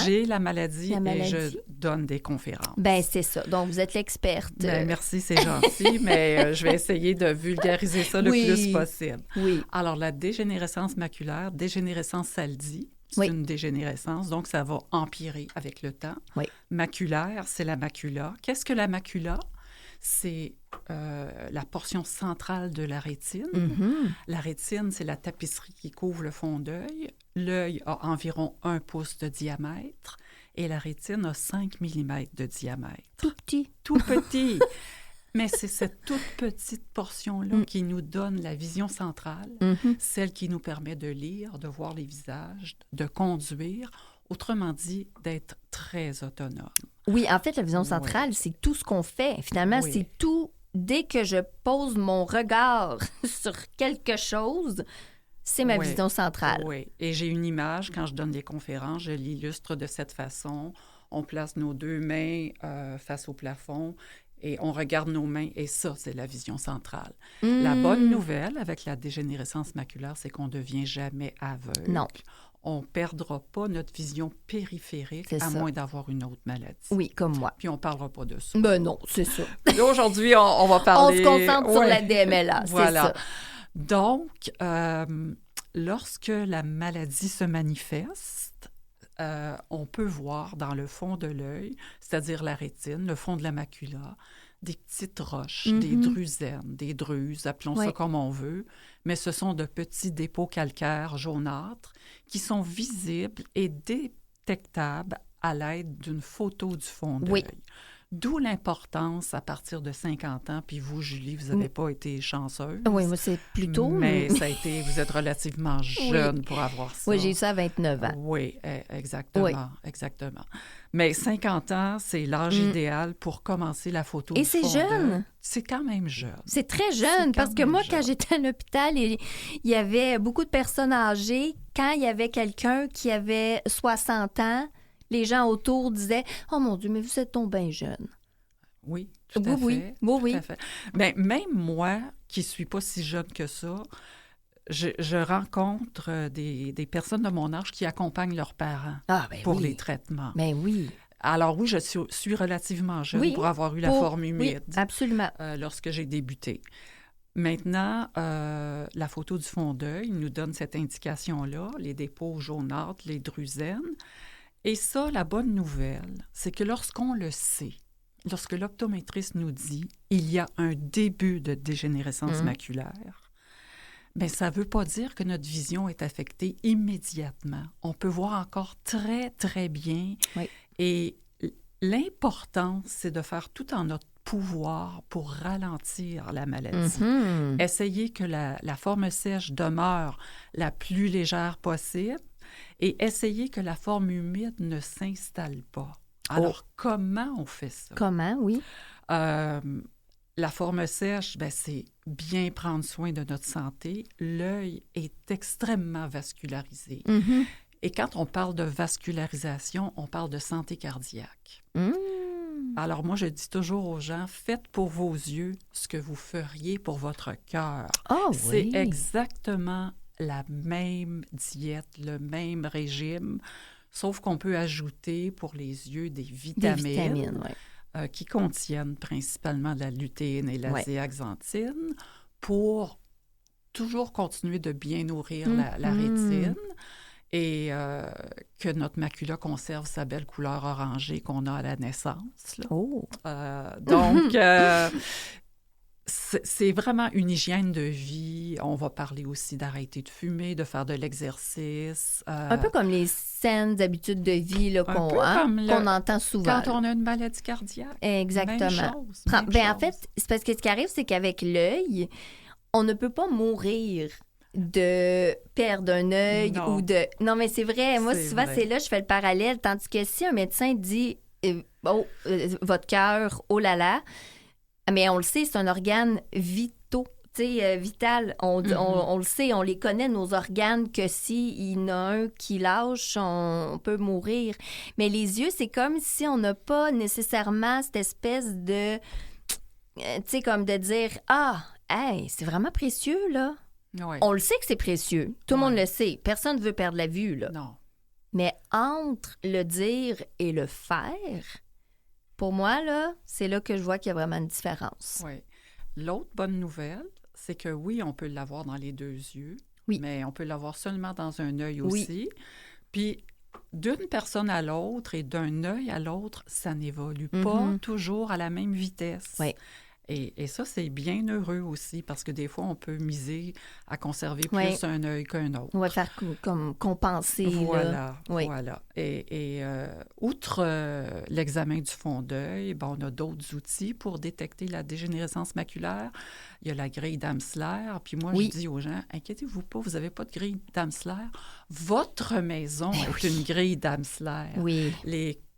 E: J'ai la maladie et je donne des conférences.
B: Bien, c'est ça. Donc, vous êtes l'experte.
E: Merci, c'est gentil, mais je vais essayer de vulgariser ça le plus possible.
B: Oui.
E: Alors, la dégénérescence maculaire, dégénérescence, ça le dit, c'est une dégénérescence, donc ça va empirer avec le temps.
B: Oui.
E: Maculaire, c'est la macula. Qu'est-ce que la macula? C'est la portion centrale de la rétine.
B: Mm-hmm.
E: La rétine, c'est la tapisserie qui couvre le fond d'œil. L'œil a environ 1 pouce de diamètre et la rétine a 5 mm de diamètre.
B: Tout petit.
E: Tout petit. Mais c'est cette toute petite portion-là qui nous donne la vision centrale, celle qui nous permet de lire, de voir les visages, de conduire. Autrement dit, d'être très autonome.
B: Oui, en fait, la vision centrale, c'est tout ce qu'on fait. Finalement, c'est tout. Dès que je pose mon regard sur quelque chose, c'est ma vision centrale.
E: Oui, et j'ai une image, quand je donne des conférences, je l'illustre de cette façon. On place nos 2 mains face au plafond et on regarde nos mains, et ça, c'est la vision centrale. La bonne nouvelle avec la dégénérescence maculaire, c'est qu'on ne devient jamais aveugle.
B: Non.
E: On ne perdra pas notre vision périphérique à moins d'avoir une autre maladie.
B: Oui, comme moi.
E: Puis on ne parlera pas de ça.
B: Ben non, c'est ça.
E: Aujourd'hui, on va parler...
B: On se concentre sur la DMLA,
E: voilà.
B: C'est ça.
E: Donc, lorsque la maladie se manifeste, on peut voir dans le fond de l'œil, c'est-à-dire la rétine, le fond de la macula, des petites roches, des drusènes, des druses, appelons ça comme on veut, mais ce sont de petits dépôts calcaires jaunâtres qui sont visibles et détectables à l'aide d'une photo du fond d'œil. D'où l'importance à partir de 50 ans, puis vous, Julie, vous n'avez pas été chanceuse.
B: Oui, moi, c'est plus tôt.
E: Mais ça a été, vous êtes relativement jeune pour avoir ça.
B: Oui, j'ai eu ça à 29 ans.
E: Oui, exactement, exactement. Mais 50 ans, c'est l'âge idéal pour commencer la photo du fond d'œil. Et c'est jeune. C'est quand même jeune.
B: C'est très jeune, parce que moi, quand j'étais à l'hôpital, il y avait beaucoup de personnes âgées. Quand il y avait quelqu'un qui avait 60 ans, les gens autour disaient « Oh mon Dieu, mais vous êtes donc bien jeune. »
E: Oui, tout à fait.
B: Oui.
E: Tout à fait. Bien, même moi, qui ne suis pas si jeune que ça, je rencontre des personnes de mon âge qui accompagnent leurs parents pour les traitements.
B: Ben oui.
E: Alors oui, je suis relativement jeune pour avoir eu la forme humide.
B: Oui, absolument.
E: Lorsque j'ai débuté. Maintenant, la photo du fond d'œil nous donne cette indication-là, les dépôts jaunâtres, les drusènes. Et ça, la bonne nouvelle, c'est que lorsqu'on le sait, lorsque l'optométriste nous dit il y a un début de dégénérescence maculaire, bien, ça ne veut pas dire que notre vision est affectée immédiatement. On peut voir encore très, très bien.
B: Oui.
E: Et l'important, c'est de faire tout en notre pouvoir pour ralentir la maladie. Essayer que la forme sèche demeure la plus légère possible et essayer que la forme humide ne s'installe pas. Alors, comment on fait ça?
B: Comment, oui?
E: La forme sèche, bien, c'est bien prendre soin de notre santé. L'œil est extrêmement vascularisé. Et quand on parle de vascularisation, on parle de santé cardiaque. Alors moi, je dis toujours aux gens, faites pour vos yeux ce que vous feriez pour votre cœur.
B: Oh,
E: C'est exactement la même diète, le même régime, sauf qu'on peut ajouter pour les yeux des vitamines, qui contiennent principalement de la lutéine et la zéaxanthine pour toujours continuer de bien nourrir la rétine. Et que notre macula conserve sa belle couleur orangée qu'on a à la naissance. Donc, c'est vraiment une hygiène de vie. On va parler aussi d'arrêter de fumer, de faire de l'exercice.
B: Un peu comme les saines habitudes de vie là, qu'on entend souvent.
E: Quand on a une maladie cardiaque.
B: Exactement.
E: Même chose.
B: En fait, c'est parce que ce qui arrive, c'est qu'avec l'œil, on ne peut pas mourir de perdre un œil ou de... Non, mais c'est vrai. Moi, souvent, c'est là je fais le parallèle. Tandis que si un médecin dit votre cœur, oh là là, mais on le sait, c'est un organe vital. On le sait, on les connaît, nos organes, que s'il y en a un qui lâche, on peut mourir. Mais les yeux, c'est comme si on n'a pas nécessairement cette espèce de... Tu sais, comme de dire, c'est vraiment précieux, là.
E: Oui.
B: On le sait que c'est précieux. Tout le monde le sait. Personne ne veut perdre la vue, là.
E: Non.
B: Mais entre le dire et le faire, pour moi, là, c'est là que je vois qu'il y a vraiment une différence.
E: Oui. L'autre bonne nouvelle, c'est que oui, on peut l'avoir dans les deux yeux, mais on peut l'avoir seulement dans un œil aussi. Puis, d'une personne à l'autre et d'un œil à l'autre, ça n'évolue pas toujours à la même vitesse.
B: Oui.
E: Et ça, c'est bien heureux aussi, parce que des fois, on peut miser à conserver plus un œil qu'un autre.
B: On va faire comme compenser.
E: Voilà. Et outre l'examen du fond d'œil, on a d'autres outils pour détecter la dégénérescence maculaire. Il y a la grille d'Amsler. Puis moi, je dis aux gens, inquiétez-vous pas, vous n'avez pas de grille d'Amsler. Votre maison est une grille d'Amsler.
B: Oui.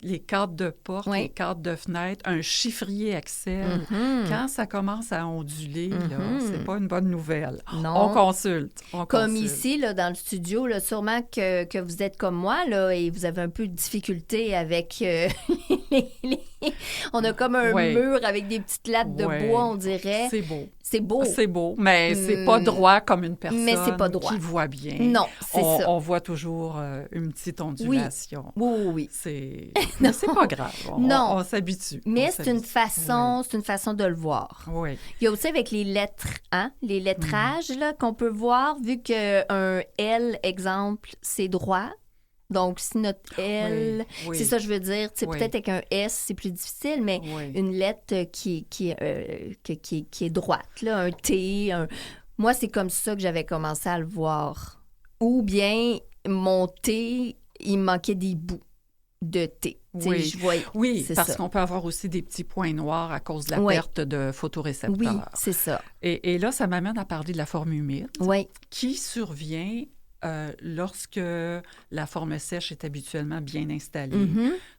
E: Les cadres de porte, les cadres de fenêtre, un chiffrier Excel. Quand ça commence à onduler, c'est pas une bonne nouvelle.
B: Non.
E: On consulte.
B: Comme ici, là, dans le studio, là, sûrement que vous êtes comme moi là, et vous avez un peu de difficulté avec... On a comme un mur avec des petites lattes de bois, on dirait.
E: C'est beau.
B: C'est beau.
E: C'est beau, mais c'est pas droit comme une personne qui voit bien.
B: Non, c'est ça.
E: On voit toujours une petite ondulation.
B: Oui.
E: Mais c'est pas grave. On s'habitue.
B: Mais c'est une façon de le voir.
E: Oui.
B: Il y a aussi avec les lettres, les lettrages là, qu'on peut voir, vu qu'un L, exemple, c'est droit. Donc, si notre L, c'est ça que je veux dire. Peut-être avec un S, c'est plus difficile, mais une lettre qui est droite, là, un T, moi, c'est comme ça que j'avais commencé à le voir. Ou bien, T, il manquait des bouts de T.
E: Parce qu'on peut avoir aussi des petits points noirs à cause de la perte de photorécepteurs.
B: Oui, c'est ça.
E: Et là, ça m'amène à parler de la forme humide qui survient lorsque la forme sèche est habituellement bien installée.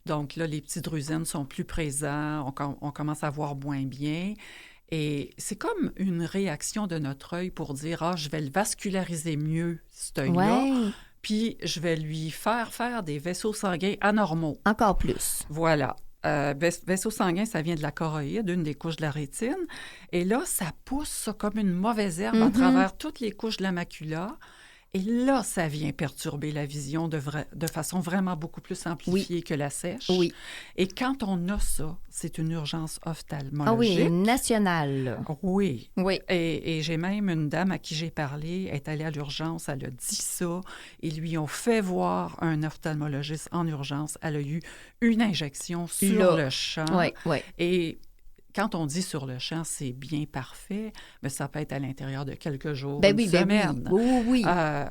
E: Donc là, les petits drusènes sont plus présents, on commence à voir moins bien. Et c'est comme une réaction de notre œil pour dire « je vais le vasculariser mieux, cet œil-là. » Puis je vais lui faire des vaisseaux sanguins anormaux.
B: Encore plus.
E: Voilà. Vaisseau sanguin, ça vient de la choroïde, une des couches de la rétine. Et là, ça pousse comme une mauvaise herbe à travers toutes les couches de la macula. Et là, ça vient perturber la vision de façon vraiment beaucoup plus amplifiée que la sèche.
B: Oui.
E: Et quand on a ça, c'est une urgence ophtalmologique.
B: Ah oui, nationale.
E: Oui. Et j'ai même une dame à qui j'ai parlé, elle est allée à l'urgence, elle a dit ça. Ils lui ont fait voir un ophtalmologiste en urgence. Elle a eu une injection sur le champ. Et quand on dit sur le champ, c'est bien parfait, mais ça peut être à l'intérieur de quelques jours, une semaine.
B: Oui.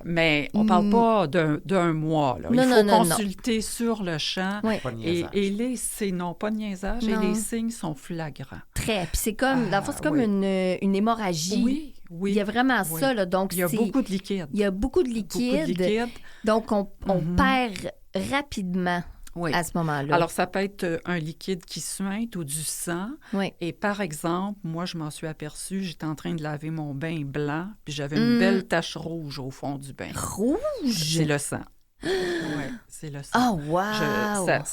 E: Mais on ne parle pas d'un mois. Là. Il faut consulter sur le champ. Et les signes, pas de niaisage, et les signes sont flagrants.
B: Très. Puis c'est comme, dans le fond, c'est comme une hémorragie.
E: Oui.
B: Il y a vraiment ça. Là, donc
E: il y a beaucoup de liquide.
B: Il y a beaucoup de liquide. Donc, on perd rapidement. À ce moment-là.
E: Alors, ça peut être un liquide qui suinte ou du sang. Et par exemple, moi, je m'en suis aperçue, j'étais en train de laver mon bain blanc, puis j'avais une belle tache rouge au fond du bain.
B: Rouge?
E: C'est le sang. Oui, c'est le sang.
B: Ah, wow!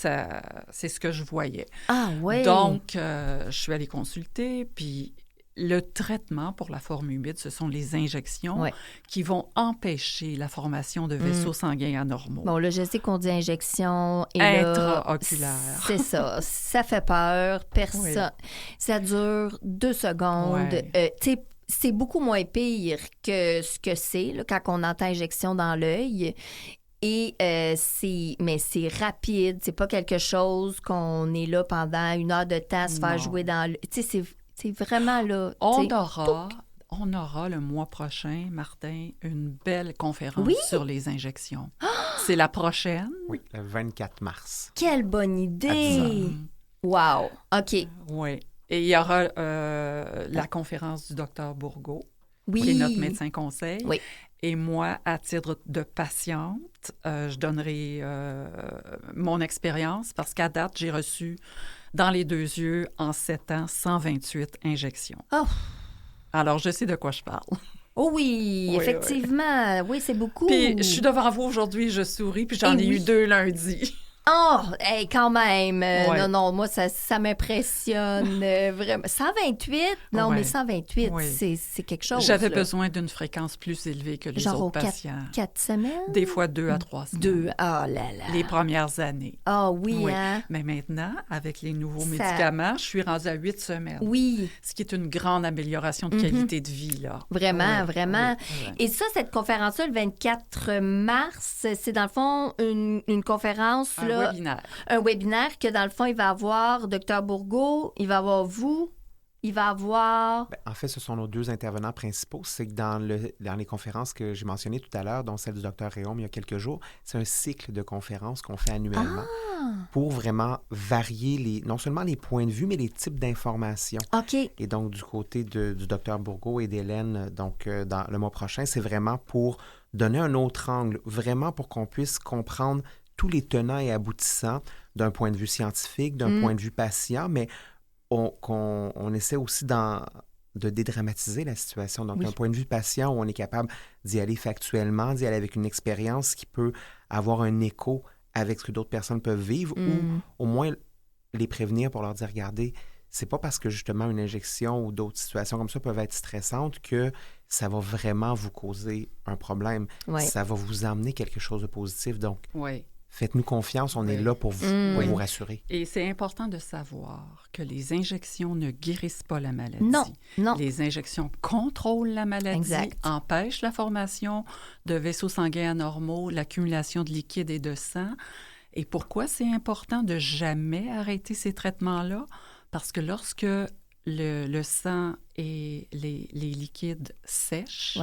E: C'est ce que je voyais.
B: Ah, oui!
E: Donc, je suis allée consulter, puis le traitement pour la forme humide, ce sont les injections qui vont empêcher la formation de vaisseaux sanguins anormaux.
B: Bon, là, je sais qu'on dit injection et
E: intraoculaire.
B: C'est ça. Ça fait peur. Personne. Ça dure 2 secondes. C'est beaucoup moins pire que ce que c'est là, quand on entend injection dans l'œil. Et c'est rapide. C'est pas quelque chose qu'on est là pendant 1 heure de temps à se faire jouer dans l'œil. Tu sais, c'est vraiment là.
E: On aura le mois prochain, Martin, une belle conférence sur les injections. C'est la prochaine?
D: Oui, le 24 mars.
B: Quelle bonne idée! Wow! OK.
E: Oui. Et il y aura la conférence du docteur Bourgault, qui est notre médecin conseil.
B: Oui.
E: Et moi, à titre de patiente, je donnerai mon expérience parce qu'à date, j'ai reçu dans les 2 yeux, en 7 ans, 128 injections.
B: Oh!
E: Alors, je sais de quoi je parle.
B: Oh oui, effectivement. Oui, c'est beaucoup.
E: Puis, je suis devant vous aujourd'hui, je souris, puis j'en ai eu 2 lundi.
B: Oh, hey, quand même. Non, moi, ça m'impressionne vraiment. 128? Non, mais 128, c'est quelque chose.
E: J'avais besoin d'une fréquence plus élevée que les autres patients.
B: 4 semaines?
E: Des fois 2 à 3 semaines.
B: 2, oh là là.
E: Les premières années.
B: Ah oui, hein?
E: Mais maintenant, avec les nouveaux médicaments, je suis rendue à 8 semaines.
B: Oui.
E: Ce qui est une grande amélioration de qualité de vie, là.
B: Vraiment, vraiment. Oui. Et ça, cette conférence-là, le 24 mars, c'est dans le fond une conférence, là. Un webinaire que, dans le fond, il va avoir Dr Bourgault, il va avoir vous, il va avoir...
D: En fait, ce sont nos 2 intervenants principaux. C'est que dans les conférences que j'ai mentionnées tout à l'heure, dont celle du Dr Réaume il y a quelques jours, c'est un cycle de conférences qu'on fait annuellement pour vraiment varier non seulement les points de vue, mais les types d'informations.
B: OK.
D: Et donc, du côté du Dr Bourgault et d'Hélène, donc dans le mois prochain, c'est vraiment pour donner un autre angle, vraiment pour qu'on puisse comprendre tous les tenants et aboutissants d'un point de vue scientifique, d'un point de vue patient, mais on essaie aussi de dédramatiser la situation. Donc, d'un point de vue patient, où on est capable d'y aller factuellement, d'y aller avec une expérience qui peut avoir un écho avec ce que d'autres personnes peuvent vivre, ou au moins les prévenir pour leur dire, regardez, c'est pas parce que justement une injection ou d'autres situations comme ça peuvent être stressantes que ça va vraiment vous causer un problème. Ça va vous amener quelque chose de positif. Donc, faites-nous confiance, on est là pour vous rassurer.
E: Et c'est important de savoir que les injections ne guérissent pas la maladie.
B: Non.
E: Les injections contrôlent la maladie, empêchent la formation de vaisseaux sanguins anormaux, l'accumulation de liquide et de sang. Et pourquoi c'est important de jamais arrêter ces traitements-là? Parce que lorsque le sang et les liquides sèchent,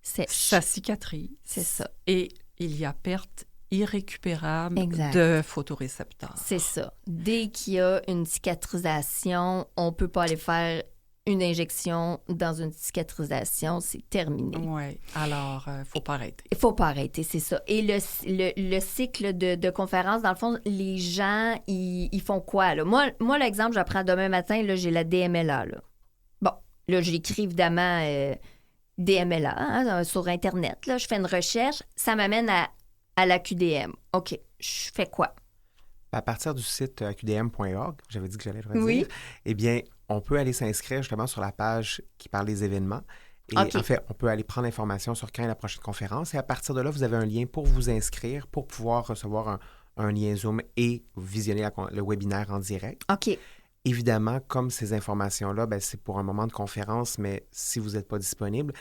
E: ça cicatrise.
B: C'est ça.
E: Et il y a perte irrécupérable de photorécepteurs.
B: C'est ça. Dès qu'il y a une cicatrisation, on ne peut pas aller faire une injection dans une cicatrisation, c'est terminé.
E: Oui, alors, il ne faut pas arrêter.
B: Il ne faut pas arrêter, c'est ça. Et le cycle de conférence, dans le fond, les gens, ils font quoi, là? Moi, l'exemple, j'apprends demain matin, là, j'ai la DMLA, là. Bon, là, j'écris évidemment DMLA sur Internet, là, je fais une recherche, ça m'amène à la QDM. OK, je fais quoi?
D: À partir du site qdm.org, j'avais dit que j'allais le redire, eh bien, on peut aller s'inscrire justement sur la page qui parle des événements. Et en fait, on peut aller prendre l'information sur quand est la prochaine conférence. Et à partir de là, vous avez un lien pour vous inscrire, pour pouvoir recevoir un lien Zoom et visionner le webinaire en direct.
B: OK.
D: Évidemment, comme ces informations-là, c'est pour un moment de conférence, mais si vous n'êtes pas disponible,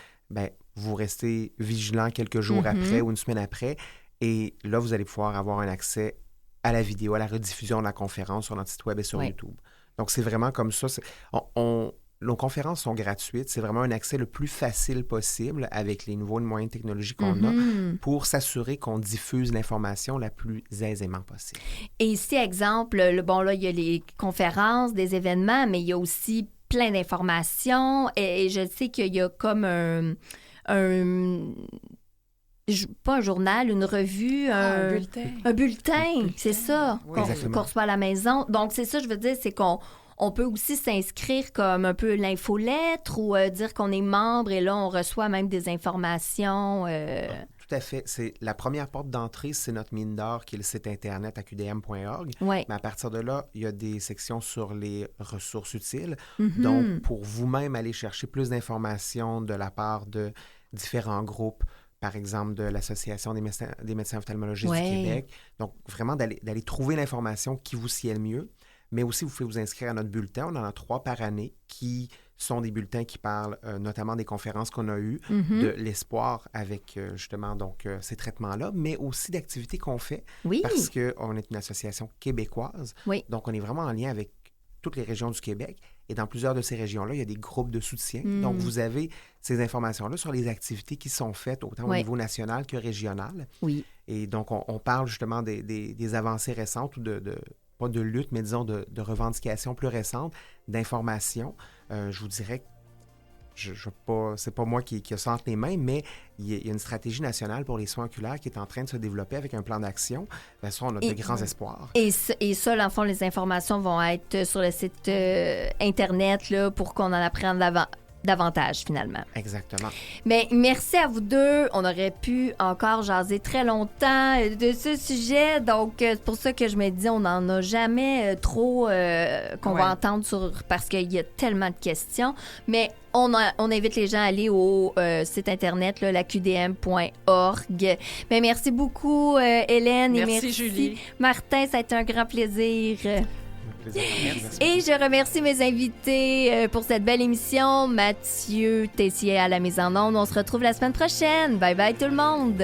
D: vous restez vigilant quelques jours après ou une semaine après. Et là, vous allez pouvoir avoir un accès à la vidéo, à la rediffusion de la conférence sur notre site web et sur YouTube. Donc, c'est vraiment comme ça. Nos conférences sont gratuites. C'est vraiment un accès le plus facile possible avec les nouveaux moyens de technologie qu'on a pour s'assurer qu'on diffuse l'information la plus aisément possible.
B: Et ici, exemple, là, il y a les conférences, des événements, mais il y a aussi plein d'informations. Et je sais qu'il y a comme pas un journal, une revue, un bulletin. Un bulletin, c'est ça, qu'on reçoit à la maison. Donc, c'est ça, je veux dire, c'est qu'on peut aussi s'inscrire comme un peu l'infolettre ou dire qu'on est membre et là, on reçoit même des informations.
D: tout à fait. C'est la première porte d'entrée, c'est notre mine d'or, qui est le site Internet aqdm.org.
B: Ouais.
D: Mais à partir de là, il y a des sections sur les ressources utiles. Donc, pour vous-même aller chercher plus d'informations de la part de différents groupes, par exemple de l'Association des médecins ophtalmologistes du Québec. Donc, vraiment d'aller trouver l'information qui vous sied le mieux. Mais aussi, vous pouvez vous inscrire à notre bulletin. On en a 3 par année qui sont des bulletins qui parlent notamment des conférences qu'on a eues, de l'espoir avec justement donc ces traitements-là, mais aussi d'activités qu'on fait parce qu'on est une association québécoise. Oui. Donc, on est vraiment en lien avec toutes les régions du Québec. Et dans plusieurs de ces régions-là, il y a des groupes de soutien. Donc, vous avez ces informations-là sur les activités qui sont faites autant au niveau national que régional. Oui. Et donc, on parle justement des avancées récentes ou pas de lutte, mais disons de revendications plus récentes, d'informations. Je vous dirais que c'est pas moi qui a ça entre les mains, mais il y a une stratégie nationale pour les soins oculaires qui est en train de se développer avec un plan d'action. Bien sûr, on a de grands espoirs.
B: Et ça, dans le fond, les informations vont être sur le site Internet là, pour qu'on en apprenne davantage, finalement.
D: Exactement.
B: Mais merci à vous deux. On aurait pu encore jaser très longtemps de ce sujet. Donc, c'est pour ça que je me dis, on n'en a jamais trop qu'on va entendre parce qu'il y a tellement de questions. Mais on invite les gens à aller au site Internet, là, laqdm.org. Mais merci beaucoup, Hélène.
E: Merci, Julie.
B: Martin, ça a été un grand plaisir. Et je remercie mes invités pour cette belle émission. Mathieu Tessier à la mise en onde. On se retrouve la semaine prochaine. Bye bye tout le monde.